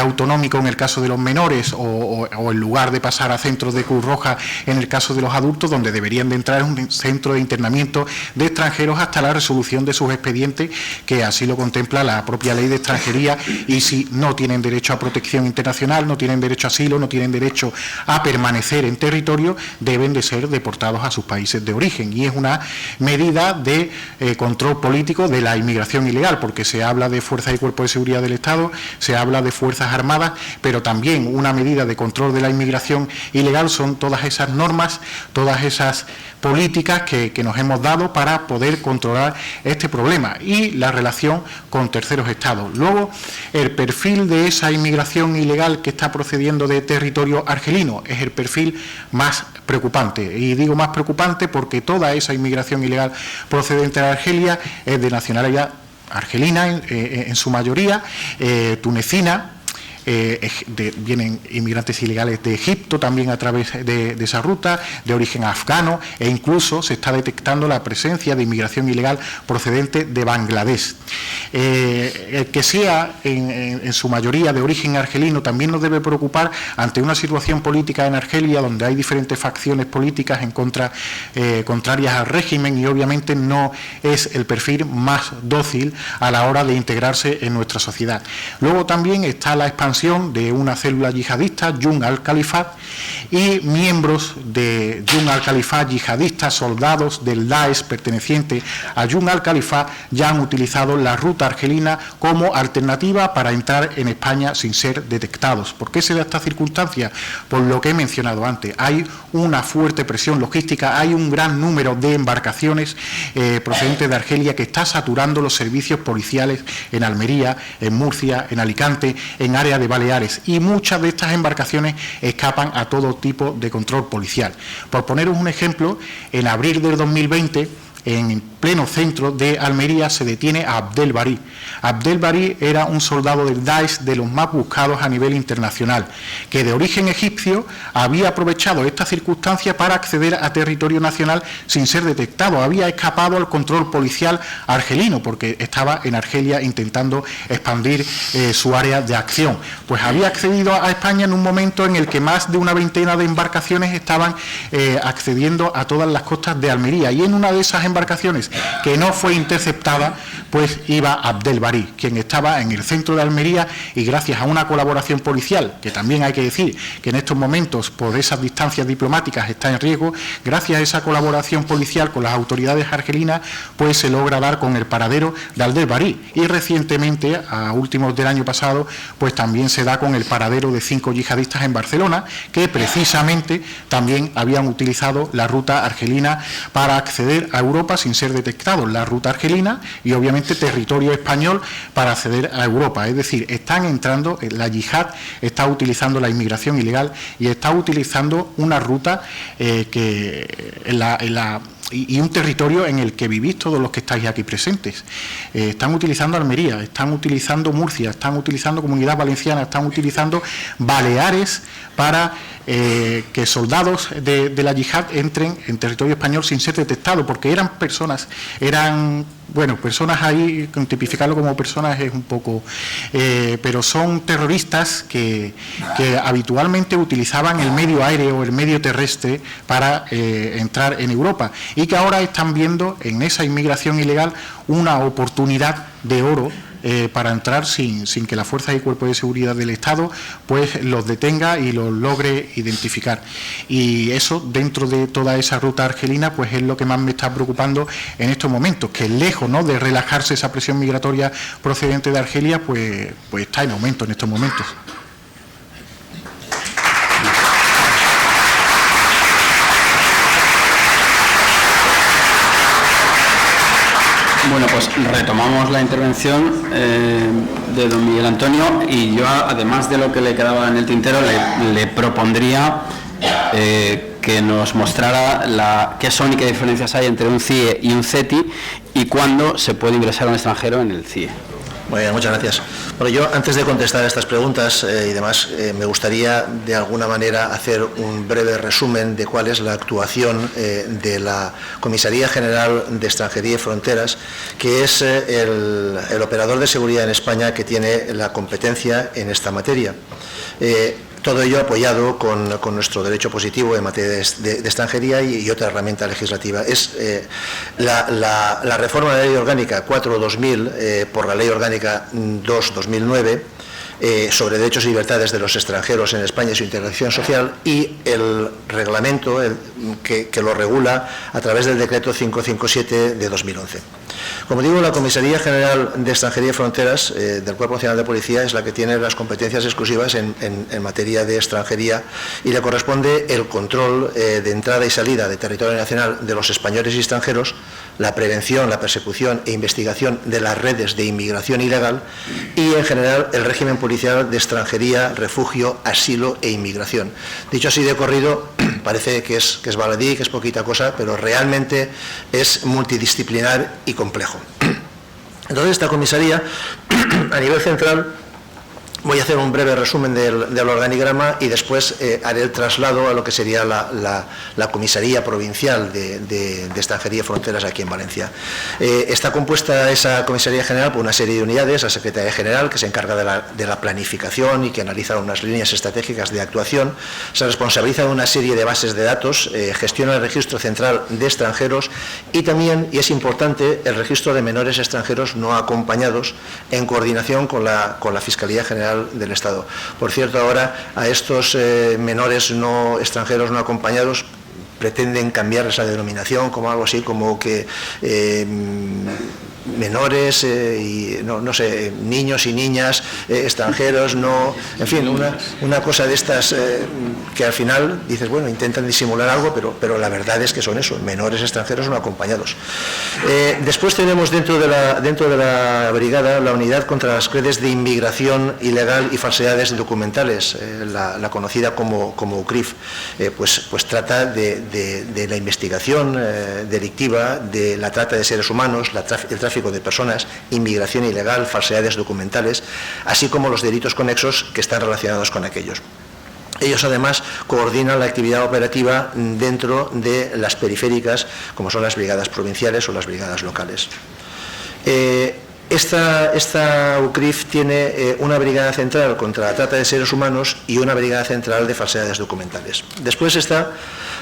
autonómico en el caso de los menores, o en lugar de pasar a centros de Cruz Roja en el caso de los adultos, donde deberían de entrar en un centro de internamiento de extranjeros hasta la resolución de sus expedientes, que así lo contempla la propia ley de extranjería, y si no tienen derecho a protección internacional, no tienen derecho a asilo, no tienen derecho a permanecer en territorio, deben de ser deportados a sus países de origen. Y es una medida de control político de la inmigración ilegal, porque se habla de fuerzas y cuerpos de seguridad del Estado, se habla de fuerzas armadas, pero también una medida de control de la inmigración ilegal son todas esas normas, todas esas políticas que nos hemos dado para poder controlar este problema y la relación con terceros estados. Luego, el perfil de esa inmigración ilegal que está procediendo de territorio argelino es el perfil más preocupante, y digo más preocupante porque toda esa inmigración ilegal procedente de Argelia es de nacionalidad argelina en su mayoría, tunecina. Vienen inmigrantes ilegales de Egipto también a través de esa ruta, de origen afgano, e incluso se está detectando la presencia de inmigración ilegal procedente de Bangladesh. El que sea en su mayoría de origen argelino también nos debe preocupar ante una situación política en Argelia donde hay diferentes facciones políticas contrarias al régimen, y obviamente no es el perfil más dócil a la hora de integrarse en nuestra sociedad. Luego también está la expansión expansión de una célula yihadista, Jun al-Khalifat, y miembros de Jun al-Khalifat, yihadistas, soldados del Daesh perteneciente a Jun al-Khalifat, ya han utilizado la ruta argelina como alternativa para entrar en España sin ser detectados. ¿Por qué se da esta circunstancia? Por lo que he mencionado antes. Hay una fuerte presión logística, hay un gran número de embarcaciones procedentes de Argelia que está saturando los servicios policiales en Almería, en Murcia, en Alicante, en área de Baleares, y muchas de estas embarcaciones escapan a todo tipo de control policial. Por poneros un ejemplo, en abril del 2020, en pleno centro de Almería, se detiene a Abdel Bari. Abdel Bari era un soldado del Daesh de los más buscados a nivel internacional, que de origen egipcio había aprovechado esta circunstancia para acceder a territorio nacional sin ser detectado. Había escapado al control policial argelino porque estaba en Argelia intentando expandir su área de acción. Pues había accedido a España en un momento en el que más de una veintena de embarcaciones estaban accediendo a todas las costas de Almería, y en una de esas embarcaciones que no fue interceptada, pues iba Abdel Bari, quien estaba en el centro de Almería, y gracias a una colaboración policial, que también hay que decir que en estos momentos por esas distancias diplomáticas está en riesgo, gracias a esa colaboración policial con las autoridades argelinas, pues se logra dar con el paradero de Abdel Bari, y recientemente, a últimos del año pasado, pues también se da con el paradero de 5 yihadistas en Barcelona, que precisamente también habían utilizado la ruta argelina para acceder a Europa sin ser detectados, la ruta argelina y obviamente territorio español para acceder a Europa. Es decir, están entrando, la yihad está utilizando la inmigración ilegal y está utilizando una ruta y un territorio en el que vivís todos los que estáis aquí presentes. Están utilizando Almería, están utilizando Murcia, están utilizando Comunidad Valenciana, están utilizando Baleares para que soldados de la yihad entren en territorio español sin ser detectados, porque eran personas ahí, tipificarlo como personas es un poco, pero son terroristas que habitualmente utilizaban el medio aéreo o el medio terrestre para entrar en Europa, y que ahora están viendo en esa inmigración ilegal una oportunidad de oro para entrar sin que la Fuerza y Cuerpo de Seguridad del Estado pues los detenga y los logre identificar. Y eso, dentro de toda esa ruta argelina, pues es lo que más me está preocupando en estos momentos, que lejos, ¿no?, de relajarse esa presión migratoria procedente de Argelia, pues está en aumento en estos momentos. Bueno, pues retomamos la intervención de don Miguel Antonio, y yo, además de lo que le quedaba en el tintero, le propondría que nos mostrara qué son y qué diferencias hay entre un CIE y un CETI, y cuándo se puede ingresar a un extranjero en el CIE. Muy bien, muchas gracias. Bueno, yo antes de contestar a estas preguntas y demás, me gustaría de alguna manera hacer un breve resumen de cuál es la actuación de la Comisaría General de Extranjería y Fronteras, que es el operador de seguridad en España que tiene la competencia en esta materia. Todo ello apoyado con nuestro derecho positivo en materia de extranjería y otra herramienta legislativa. Es la reforma de la Ley Orgánica 4/2000 por la Ley Orgánica 2/2009 sobre derechos y libertades de los extranjeros en España y su integración social, y el reglamento que lo regula a través del decreto 557 de 2011. Como digo, la Comisaría General de Extranjería y Fronteras del Cuerpo Nacional de Policía es la que tiene las competencias exclusivas en materia de extranjería, y le corresponde el control de entrada y salida de territorio nacional de los españoles y extranjeros, la prevención, la persecución e investigación de las redes de inmigración ilegal y, en general, el régimen policial de extranjería, refugio, asilo e inmigración. Dicho así de corrido, parece que es baladí, que es poquita cosa, pero realmente es multidisciplinar y complejo. Entonces, esta comisaría, a nivel central, voy a hacer un breve resumen del organigrama y después haré el traslado a lo que sería la comisaría provincial de Extranjería y Fronteras aquí en Valencia. Está compuesta esa comisaría general por una serie de unidades: la Secretaría General, que se encarga de la planificación y que analiza unas líneas estratégicas de actuación, se responsabiliza de una serie de bases de datos, gestiona el registro central de extranjeros y también, y es importante, el registro de menores extranjeros no acompañados en coordinación con la Fiscalía General General del Estado. Por cierto, ahora a estos menores no extranjeros no acompañados pretenden cambiarles la denominación como algo así como que menores y no sé, niños y niñas extranjeros, no, en fin, una cosa de estas que al final dices, bueno, intentan disimular algo, pero la verdad es que son eso, menores extranjeros no acompañados. Después tenemos dentro de la brigada la unidad contra las redes de inmigración ilegal y falsedades documentales, la conocida como UCRIF, pues trata de la investigación delictiva, de la trata de seres humanos, el tráfico de personas, inmigración ilegal, falsedades documentales, así como los delitos conexos que están relacionados con aquellos. Ellos además coordinan la actividad operativa dentro de las periféricas, como son las brigadas provinciales o las brigadas locales. Esta UCRIF tiene una brigada central contra la trata de seres humanos y una brigada central de falsedades documentales. Después está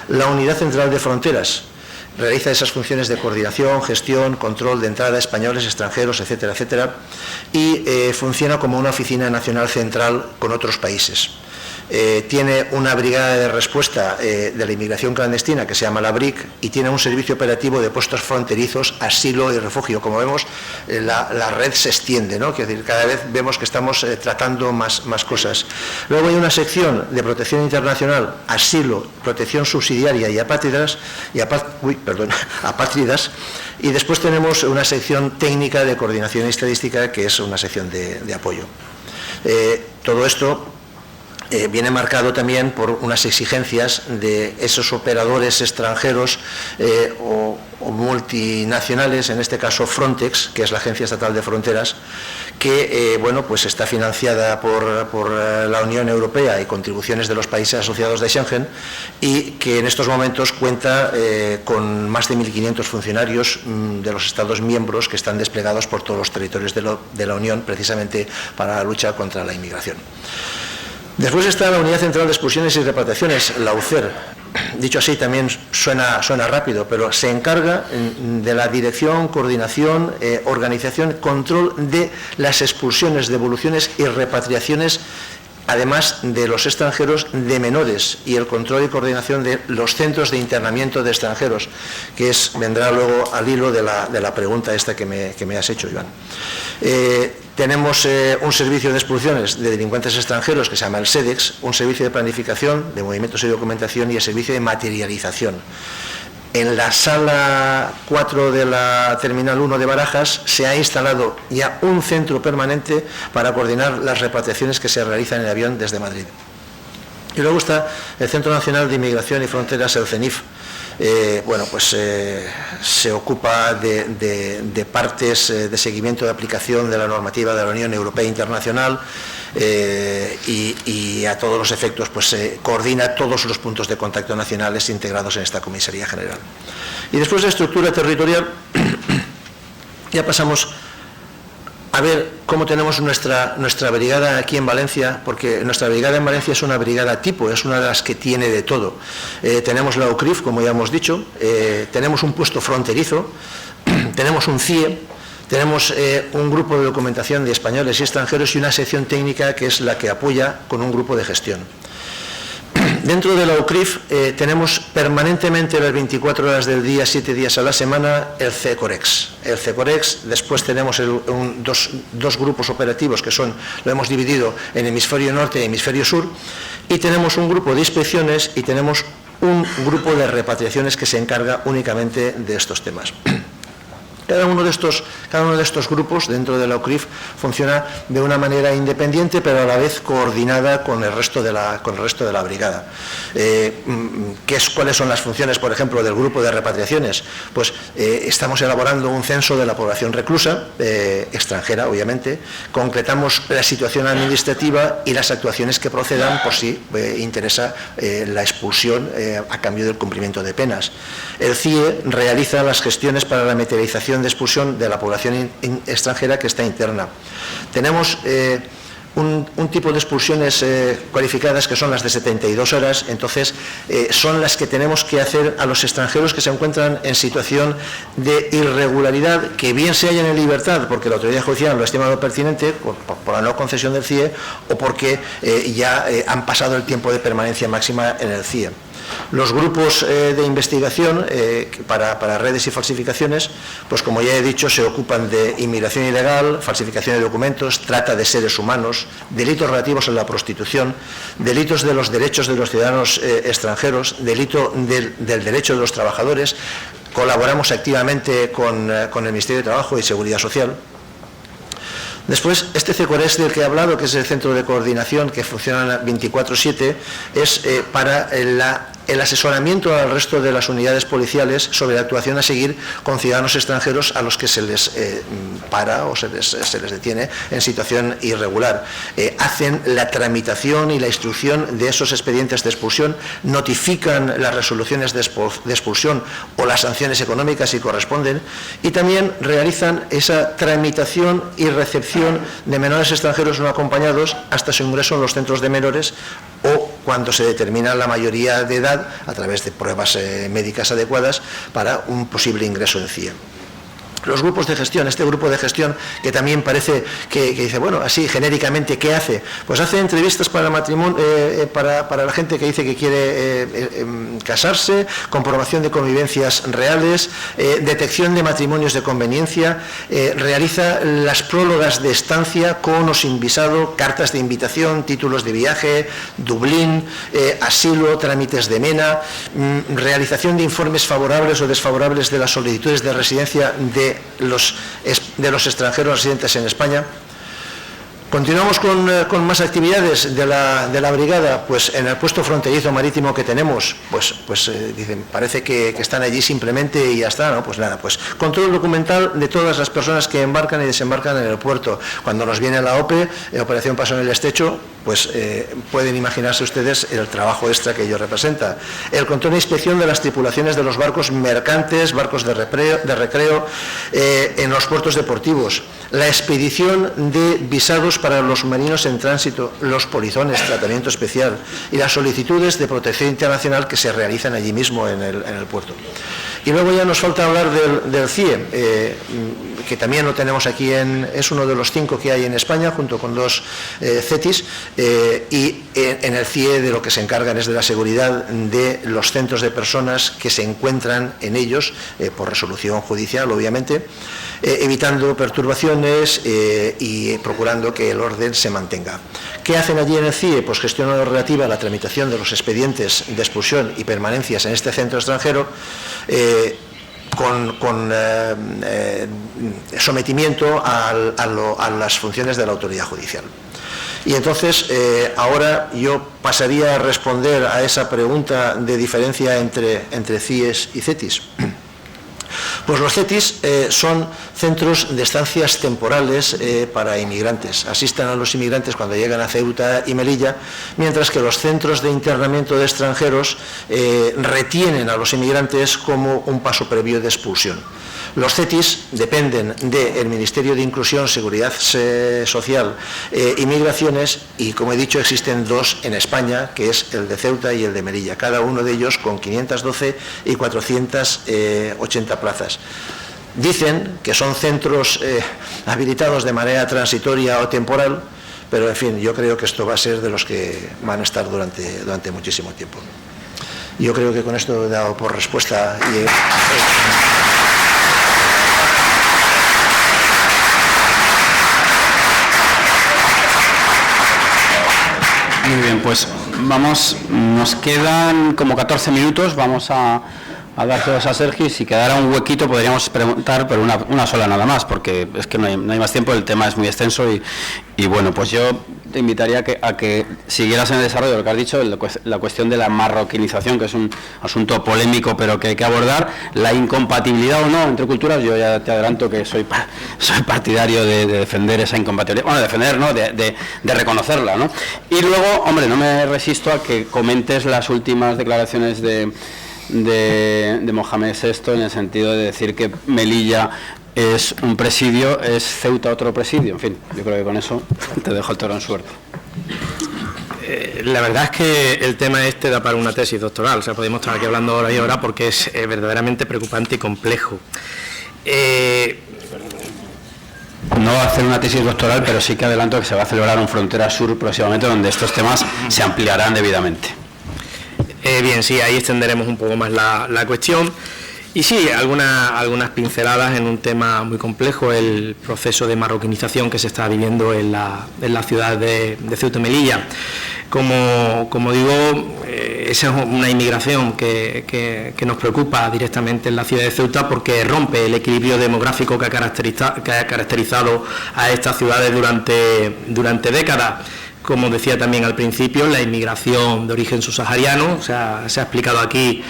la unidad central de fronteras. Realiza esas funciones de coordinación, gestión, control de entrada, españoles, extranjeros, etcétera, etcétera, y funciona como una oficina nacional central con otros países. Tiene una brigada de respuesta de la inmigración clandestina que se llama la BRIC y tiene un servicio operativo de puestos fronterizos, asilo y refugio. Como vemos, la red se extiende, ¿no? Quiero decir, cada vez vemos que estamos tratando más cosas. Luego hay una sección de protección internacional, asilo, protección subsidiaria y apátridas, y después tenemos una sección técnica de coordinación y estadística que es una sección de apoyo. Todo esto viene marcado también por unas exigencias de esos operadores extranjeros o multinacionales, en este caso Frontex, que es la Agencia Estatal de Fronteras, que pues está financiada por la Unión Europea y contribuciones de los países asociados de Schengen, y que en estos momentos cuenta con más de 1.500 funcionarios de los Estados miembros que están desplegados por todos los territorios de la Unión, precisamente para la lucha contra la inmigración. Después está la Unidad Central de Expulsiones y Repatriaciones, la UCER. Dicho así también suena rápido, pero se encarga de la dirección, coordinación, organización, control de las expulsiones, devoluciones y repatriaciones, además de los extranjeros de menores, y el control y coordinación de los centros de internamiento de extranjeros, que vendrá luego al hilo de la pregunta esta que me has hecho, Iván. Tenemos un servicio de expulsiones de delincuentes extranjeros que se llama el SEDEX, un servicio de planificación, de movimientos y documentación, y el servicio de materialización. En la sala 4 de la Terminal 1 de Barajas se ha instalado ya un centro permanente para coordinar las repatriaciones que se realizan en avión desde Madrid. Y luego está el Centro Nacional de Inmigración y Fronteras, el CENIF. Se ocupa de partes de seguimiento de aplicación de la normativa de la Unión Europea Internacional, y a todos los efectos coordina todos los puntos de contacto nacionales integrados en esta Comisaría General. Y después de estructura territorial ya pasamos a ver cómo tenemos nuestra brigada aquí en Valencia, porque nuestra brigada en Valencia es una brigada tipo, es una de las que tiene de todo. Tenemos la UCRIF, como ya hemos dicho, tenemos un puesto fronterizo, tenemos un CIE, tenemos un grupo de documentación de españoles y extranjeros y una sección técnica que es la que apoya con un grupo de gestión. Dentro de la UCRIF tenemos permanentemente las 24 horas del día, 7 días a la semana, el CECOREX. El CECOREX, después tenemos dos grupos operativos que lo hemos dividido en hemisferio norte y hemisferio sur, y tenemos un grupo de inspecciones y tenemos un grupo de repatriaciones que se encarga únicamente de estos temas. Cada uno de estos grupos dentro de la UCRIF funciona de una manera independiente, pero a la vez coordinada con el resto de la brigada. ¿Cuáles son las funciones, por ejemplo, del grupo de repatriaciones? Pues estamos elaborando un censo de la población reclusa, extranjera, obviamente. Concretamos la situación administrativa y las actuaciones que procedan por si interesa la expulsión a cambio del cumplimiento de penas. El CIE realiza las gestiones para la materialización de expulsión de la población extranjera que está interna. Tenemos un tipo de expulsiones cualificadas que son las de 72 horas, entonces son las que tenemos que hacer a los extranjeros que se encuentran en situación de irregularidad, que bien se hallan en libertad porque la autoridad judicial lo ha estimado pertinente por la no concesión del CIE o porque ya han pasado el tiempo de permanencia máxima en el CIE. Los grupos de investigación para redes y falsificaciones, pues como ya he dicho, se ocupan de inmigración ilegal, falsificación de documentos, trata de seres humanos, delitos relativos a la prostitución, delitos de los derechos de los ciudadanos extranjeros, delito del derecho de los trabajadores. Colaboramos activamente con el Ministerio de Trabajo y Seguridad Social. Después, este CECORES del que he hablado, que es el centro de coordinación que funciona 24/7, es para el asesoramiento al resto de las unidades policiales sobre la actuación a seguir con ciudadanos extranjeros a los que se les para o se les detiene en situación irregular. Hacen la tramitación y la instrucción de esos expedientes de expulsión, notifican las resoluciones de expulsión o las sanciones económicas si corresponden, y también realizan esa tramitación y recepción de menores extranjeros no acompañados hasta su ingreso en los centros de menores o cuando se determina la mayoría de edad a través de pruebas médicas adecuadas para un posible ingreso en CIE. Los grupos de gestión, este grupo de gestión que también parece que dice, bueno, así genéricamente, ¿qué hace? Pues hace entrevistas para matrimonio, para la gente que dice que quiere casarse, comprobación de convivencias reales, detección de matrimonios de conveniencia, realiza las prólogas de estancia con o sin visado, cartas de invitación, títulos de viaje, Dublín, asilo, trámites de MENA, realización de informes favorables o desfavorables de las solicitudes de residencia de los extranjeros residentes en España. Continuamos con más actividades de la brigada. Pues en el puesto fronterizo marítimo que tenemos, pues dicen, parece que están allí simplemente y ya está, ¿no? Pues nada, pues control documental de todas las personas que embarcan y desembarcan en el puerto. Cuando nos viene la OPE, Operación Paso en el Estrecho, pues pueden imaginarse ustedes el trabajo extra que ello representa. El control e inspección de las tripulaciones de los barcos mercantes, barcos de recreo en los puertos deportivos. La expedición de visados para los submarinos en tránsito, los polizones, tratamiento especial, y las solicitudes de protección internacional que se realizan allí mismo en el puerto. Y luego ya nos falta hablar del CIE, que también lo tenemos aquí, es uno de los 5 que hay en España, junto con 2 CETIs, y en el CIE de lo que se encargan es de la seguridad de los centros de personas que se encuentran en ellos, por resolución judicial, obviamente, evitando perturbaciones y procurando que el orden se mantenga. ¿Qué hacen allí en el CIE? Pues gestión relativa a la tramitación de los expedientes de expulsión y permanencias en este centro extranjero, con sometimiento a las funciones de la autoridad judicial. Y entonces, ahora yo pasaría a responder a esa pregunta de diferencia entre CIEs y CETIs. Pues los CETIs son centros de estancias temporales para inmigrantes. Asisten a los inmigrantes cuando llegan a Ceuta y Melilla, mientras que los centros de internamiento de extranjeros retienen a los inmigrantes como un paso previo de expulsión. Los CETIs dependen del Ministerio de Inclusión, Seguridad Social y Migraciones, y como he dicho existen 2 en España, que es el de Ceuta y el de Melilla, cada uno de ellos con 512 y 480 plazas. Dicen que son centros habilitados de manera transitoria o temporal, pero en fin, yo creo que esto va a ser de los que van a estar durante muchísimo tiempo. Yo creo que con esto he dado por respuesta. Muy bien, pues vamos, nos quedan como 14 minutos, vamos a dar todos a Sergi. Si quedara un huequito podríamos preguntar, pero una sola nada más, porque es que no hay más tiempo, el tema es muy extenso y bueno, pues yo te invitaría a que siguieras en el desarrollo de lo que has dicho, la cuestión de la marroquinización, que es un asunto polémico pero que hay que abordar, la incompatibilidad o no entre culturas. Yo ya te adelanto que soy partidario de defender esa incompatibilidad, bueno, defender, ¿no?, de reconocerla, ¿no? Y luego, hombre, no me resisto a que comentes las últimas declaraciones de de Mohamed VI, en el sentido de decir que Melilla es un presidio, es Ceuta otro presidio. En fin, yo creo que con eso te dejo el toro en suerte. La verdad es que el tema este da para una tesis doctoral, o sea, podemos estar aquí hablando horas y horas porque es verdaderamente preocupante y complejo. No va a hacer una tesis doctoral, pero sí que adelanto que se va a celebrar en Frontera Sur próximamente, donde estos temas se ampliarán debidamente. Bien, sí, ahí extenderemos un poco más la cuestión. Y sí, algunas pinceladas en un tema muy complejo, el proceso de marroquinización que se está viviendo en la ciudad de Ceuta y Melilla. Como digo, esa es una inmigración que nos preocupa directamente en la ciudad de Ceuta, porque rompe el equilibrio demográfico que ha caracterizado a estas ciudades durante décadas. Como decía también al principio, la inmigración de origen subsahariano, o sea, se ha explicado aquí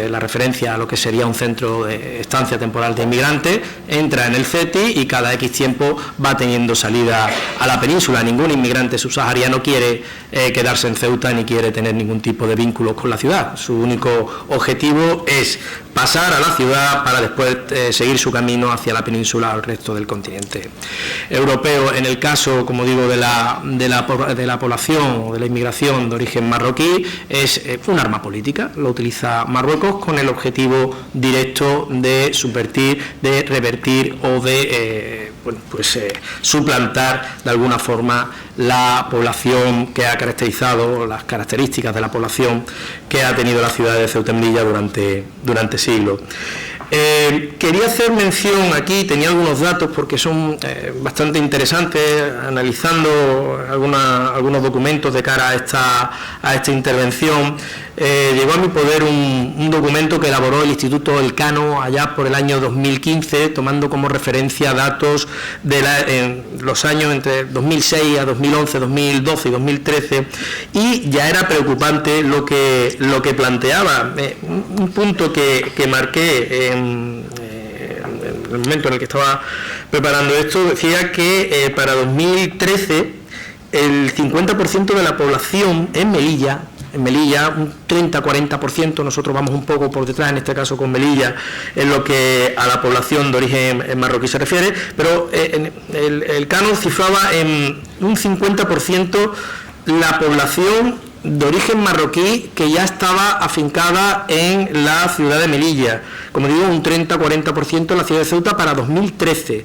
la referencia a lo que sería un centro de estancia temporal de inmigrantes, entra en el CETI y cada X tiempo va teniendo salida a la península. Ningún inmigrante subsahariano quiere quedarse en Ceuta ni quiere tener ningún tipo de vínculos con la ciudad. Su único objetivo es pasar a la ciudad para después seguir su camino hacia la península al resto del continente europeo. En el caso, como digo, de la población o de la inmigración de origen marroquí, es un arma política, lo utiliza Marruecos con el objetivo directo de subvertir, de revertir o de suplantar de alguna forma la población que ha caracterizado, las características de la población que ha tenido la ciudad de Ceuta y Melilla durante siglos. Quería hacer mención aquí, tenía algunos datos porque son bastante interesantes, analizando algunos documentos de cara a esta intervención. Llegó a mi poder un documento que elaboró el Instituto Elcano allá por el año 2015, tomando como referencia datos en los años entre 2006 a 2011, 2012 y 2013, y ya era preocupante lo que planteaba. Un punto que marqué en el momento en el que estaba preparando esto, decía que para 2013 el 50% de la población en Melilla, un 30-40%, nosotros vamos un poco por detrás en este caso con Melilla, en lo que a la población de origen marroquí se refiere, pero el canon cifraba en un 50% la población de origen marroquí que ya estaba afincada en la ciudad de Melilla. Como digo, un 30-40% en la ciudad de Ceuta para 2013.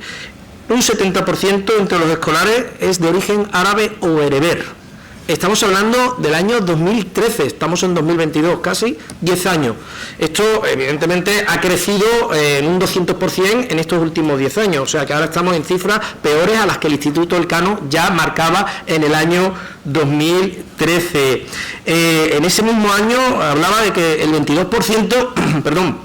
Un 70% entre los escolares es de origen árabe o bereber. Estamos hablando del año 2013, estamos en 2022, casi 10 años. Esto, evidentemente, ha crecido en un 200% en estos últimos 10 años, o sea que ahora estamos en cifras peores a las que el Instituto Elcano ya marcaba en el año 2013. En ese mismo año hablaba de que el 22%,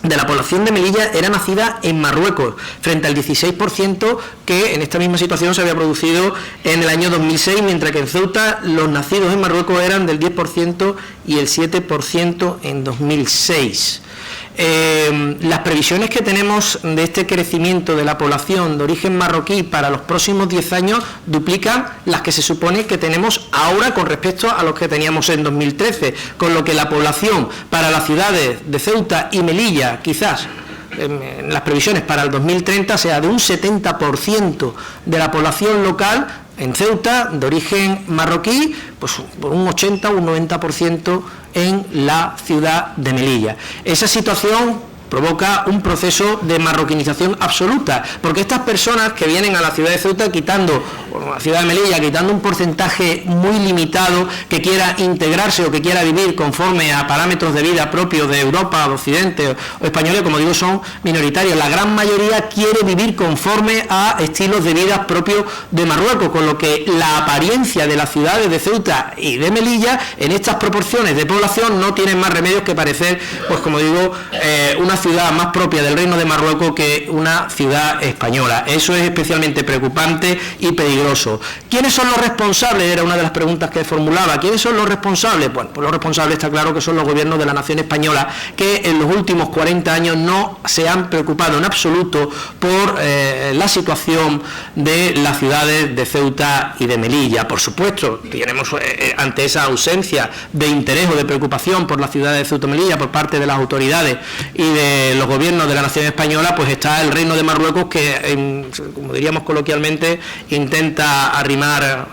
de la población de Melilla era nacida en Marruecos, frente al 16% que en esta misma situación se había producido en el año 2006, mientras que en Ceuta los nacidos en Marruecos eran del 10% y el 7% en 2006. Las previsiones que tenemos de este crecimiento de la población de origen marroquí para los próximos 10 años duplican las que se supone que tenemos ahora con respecto a los que teníamos en 2013, con lo que la población para las ciudades de Ceuta y Melilla, quizás en las previsiones para el 2030, sea de un 70% de la población local en Ceuta de origen marroquí, pues por un 80 o un 90% en la ciudad de Melilla. Esa situación provoca un proceso de marroquinización absoluta, porque estas personas que vienen a la ciudad de Ceuta a la ciudad de Melilla, quitando un porcentaje muy limitado que quiera integrarse o que quiera vivir conforme a parámetros de vida propios de Europa, de Occidente o españoles, como digo, son minoritarios. La gran mayoría quiere vivir conforme a estilos de vida propios de Marruecos, con lo que la apariencia de las ciudades de Ceuta y de Melilla en estas proporciones de población no tienen más remedios que parecer, pues como digo, unas ciudad más propia del Reino de Marruecos que una ciudad española. Eso es especialmente preocupante y peligroso. ¿Quiénes son los responsables? Era una de las preguntas que formulaba. ¿Quiénes son los responsables? Bueno, pues los responsables está claro que son los gobiernos de la nación española, que en los últimos 40 años no se han preocupado en absoluto por la situación de las ciudades de Ceuta y de Melilla. Por supuesto, tenemos ante esa ausencia de interés o de preocupación por la ciudad de Ceuta y Melilla por parte de las autoridades y de los gobiernos de la nación española, pues está el Reino de Marruecos que, como diríamos coloquialmente, intenta arrimar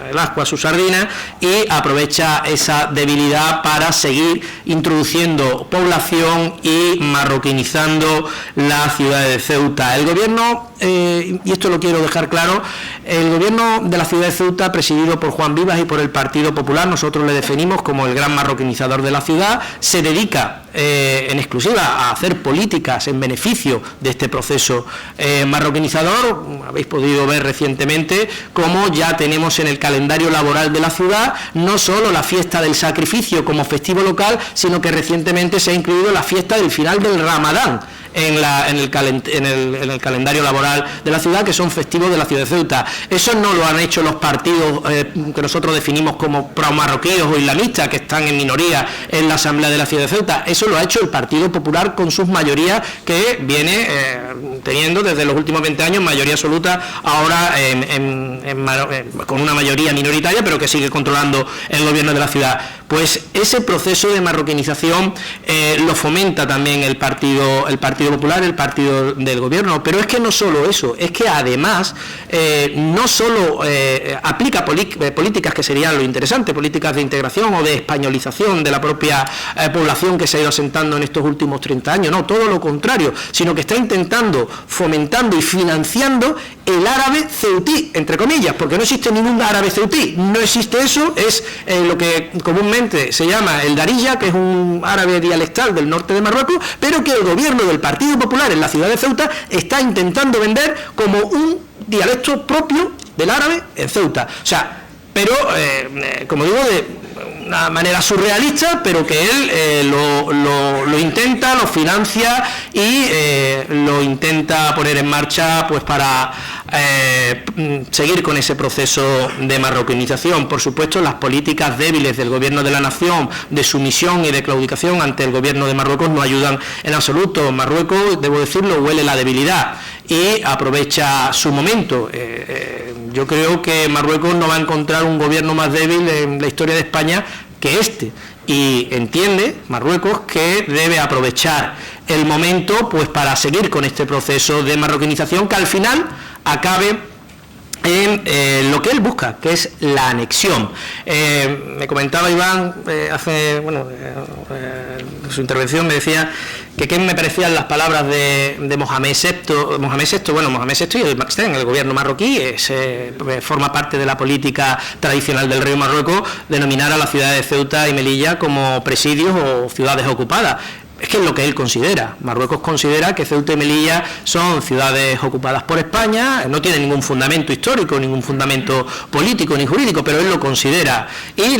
el ascua a su sardina y aprovecha esa debilidad para seguir introduciendo población y marroquinizando la ciudad de Ceuta. El gobierno, y esto lo quiero dejar claro, el gobierno de la ciudad de Ceuta, presidido por Juan Vivas y por el Partido Popular, nosotros le definimos como el gran marroquinizador de la ciudad, se dedica en exclusiva a hacer políticas en beneficio de este proceso marroquinizador. Habéis podido ver recientemente cómo ya tenemos en el calendario laboral de la ciudad no solo la fiesta del sacrificio como festivo local, sino que recientemente se ha incluido la fiesta del final del Ramadán en el calendario laboral de la ciudad, que son festivos de la ciudad de Ceuta. Eso no lo han hecho los partidos que nosotros definimos como pro-marroquíes o islamistas, que están en minoría en la Asamblea de la ciudad de Ceuta. Eso lo ha hecho el Partido Popular con sus mayorías, que viene teniendo desde los últimos 20 años mayoría absoluta, ahora con una mayoría minoritaria, pero que sigue controlando el gobierno de la ciudad. Pues ese proceso de marroquinización lo fomenta también el Partido Popular, el partido del gobierno, pero es que no solo eso, es que además no solo aplica políticas que serían lo interesante, políticas de integración o de españolización de la propia población que se ha ido asentando en estos últimos 30 años, no, todo lo contrario, sino que está intentando, fomentando y financiando el árabe ceutí, entre comillas, porque no existe ningún árabe ceutí, no existe eso, es lo que comúnmente se llama el darija, que es un árabe dialectal del norte de Marruecos, pero que el gobierno del Partido Popular en la ciudad de Ceuta está intentando vender como un dialecto propio del árabe en Ceuta. O sea, pero, como digo, de una manera surrealista, pero que él lo intenta, lo financia y lo intenta poner en marcha pues para seguir con ese proceso de marroquinización. Por supuesto, las políticas débiles del gobierno de la nación de sumisión y de claudicación ante el gobierno de Marruecos no ayudan en absoluto. Marruecos, debo decirlo, huele la debilidad y aprovecha su momento. Yo creo que Marruecos no va a encontrar un gobierno más débil en la historia de España que este, y entiende Marruecos que debe aprovechar el momento pues para seguir con este proceso de marroquinización que al final acabe en lo que él busca, que es la anexión. Me comentaba Iván hace, su intervención me decía que qué me parecían las palabras de Mohamed VI. Mohamed VI y el Maxten, el gobierno marroquí, forma parte de la política tradicional del rey de Marruecos, denominar a la ciudad de Ceuta y Melilla como presidios o ciudades ocupadas. Es que es lo que él considera. Marruecos considera que Ceuta y Melilla son ciudades ocupadas por España, no tiene ningún fundamento histórico, ningún fundamento político ni jurídico, pero él lo considera y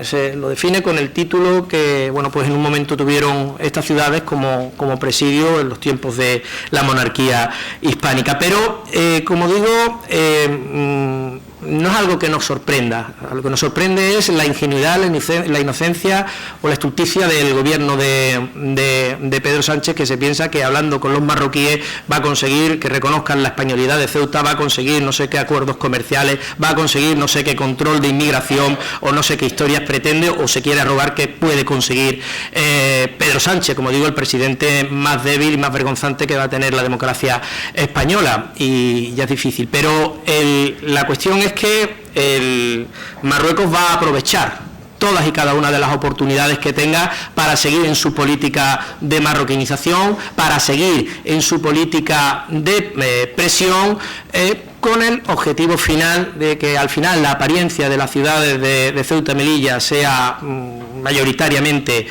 se lo define con el título que, pues en un momento tuvieron estas ciudades como presidio en los tiempos de la monarquía hispánica. Pero, como digo, no es algo que nos sorprenda. Lo que nos sorprende es la ingenuidad, la inocencia o la estulticia del gobierno de Pedro Sánchez, que se piensa que hablando con los marroquíes va a conseguir que reconozcan la españolidad de Ceuta, va a conseguir no sé qué acuerdos comerciales, va a conseguir no sé qué control de inmigración o no sé qué historias pretende o se quiere arrogar que puede conseguir Pedro Sánchez, como digo, el presidente más débil y más vergonzante que va a tener la democracia española, y ya es difícil. Pero la cuestión es que Marruecos va a aprovechar todas y cada una de las oportunidades que tenga para seguir en su política de marroquinización, para seguir en su política de presión, con el objetivo final de que al final la apariencia de las ciudades de Ceuta y Melilla sea mayoritariamente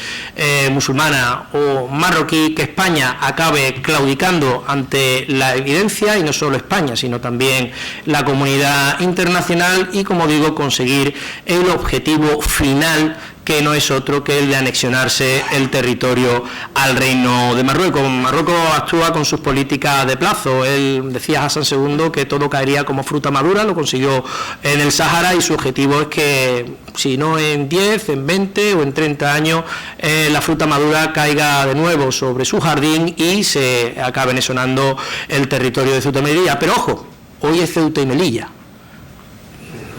musulmana o marroquí, que España acabe claudicando ante la evidencia, y no solo España, sino también la comunidad internacional, y como digo, conseguir el objetivo final que no es otro que el de anexionarse el territorio al Reino de Marruecos. Marruecos actúa con sus políticas de plazo. Él decía Hassan II que todo caería como fruta madura, lo consiguió en el Sáhara, y su objetivo es que, si no en 10, en 20 o en 30 años, la fruta madura caiga de nuevo sobre su jardín y se acabe anexionando el territorio de Ceuta y Melilla. Pero ojo, hoy es Ceuta y Melilla,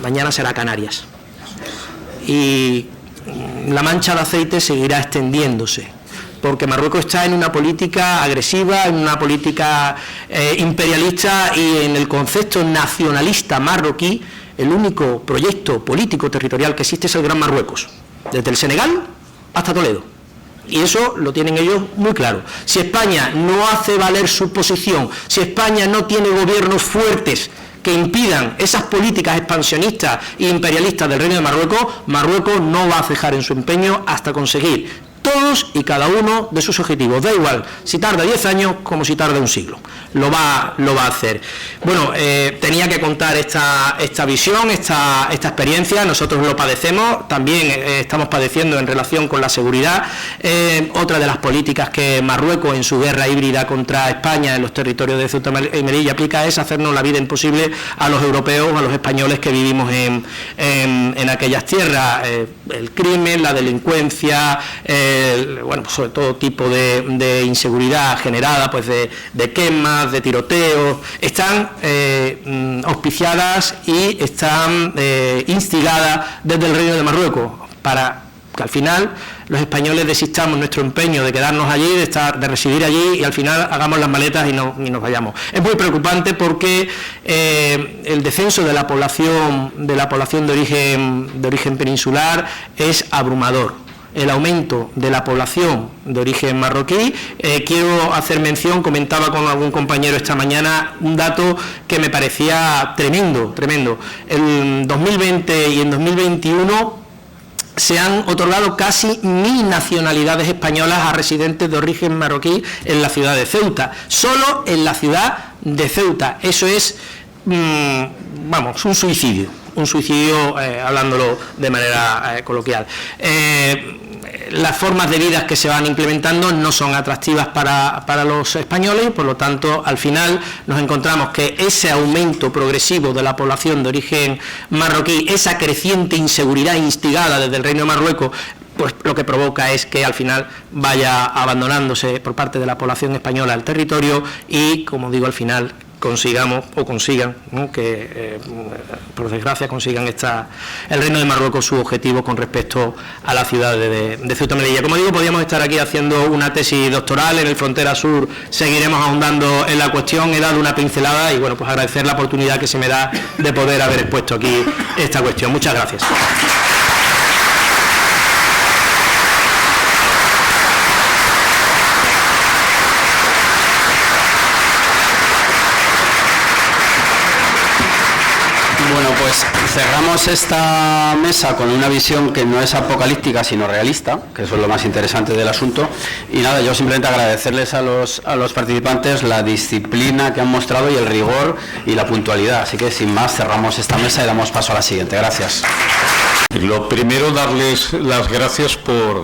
mañana será Canarias. Y la mancha de aceite seguirá extendiéndose, porque Marruecos está en una política agresiva, en una política imperialista, y en el concepto nacionalista marroquí, el único proyecto político territorial que existe es el Gran Marruecos, desde el Senegal hasta Toledo. Y eso lo tienen ellos muy claro. Si España no hace valer su posición, si España no tiene gobiernos fuertes que impidan esas políticas expansionistas e imperialistas del Reino de Marruecos, Marruecos no va a cejar en su empeño hasta conseguir todos y cada uno de sus objetivos. Da igual si tarda 10 años como si tarda un siglo. Lo va a hacer. Bueno, tenía que contar esta visión, esta experiencia. Nosotros lo padecemos, también estamos padeciendo en relación con la seguridad. Otra de las políticas que Marruecos, en su guerra híbrida contra España en los territorios de Ceuta y Melilla, aplica es hacernos la vida imposible a los europeos, a los españoles que vivimos en aquellas tierras. El crimen, la delincuencia, bueno, pues sobre todo tipo de inseguridad generada pues de quemas, de tiroteos, están auspiciadas y están instigadas desde el Reino de Marruecos, para que al final los españoles desistamos nuestro empeño de quedarnos allí, de residir allí, y al final hagamos las maletas y nos vayamos. Es muy preocupante porque el descenso de la población de origen peninsular es abrumador. El aumento de la población de origen marroquí, quiero hacer mención, comentaba con algún compañero esta mañana un dato que me parecía tremendo. En 2020 y en 2021 se han otorgado casi 1000 nacionalidades españolas a residentes de origen marroquí en la ciudad de Ceuta, solo en la ciudad de Ceuta. Eso es, vamos, un suicidio, hablándolo de manera coloquial. Las formas de vida que se van implementando no son atractivas para los españoles, y por lo tanto al final nos encontramos que ese aumento progresivo de la población de origen marroquí, esa creciente inseguridad instigada desde el Reino de Marruecos, pues lo que provoca es que al final vaya abandonándose por parte de la población española el territorio, y, como digo, al final consigan, ¿no?, que por desgracia consigan el Reino de Marruecos su objetivo con respecto a la ciudad de Ceuta y Melilla. Como digo, podríamos estar aquí haciendo una tesis doctoral. En el Frontera Sur seguiremos ahondando en la cuestión. He dado una pincelada y, bueno, pues agradecer la oportunidad que se me da de poder haber expuesto aquí esta cuestión. Muchas gracias. Bueno, pues cerramos esta mesa con una visión que no es apocalíptica, sino realista, que eso es lo más interesante del asunto. Y nada, yo simplemente agradecerles a los participantes la disciplina que han mostrado y el rigor y la puntualidad. Así que, sin más, cerramos esta mesa y damos paso a la siguiente. Gracias. Lo primero, darles las gracias por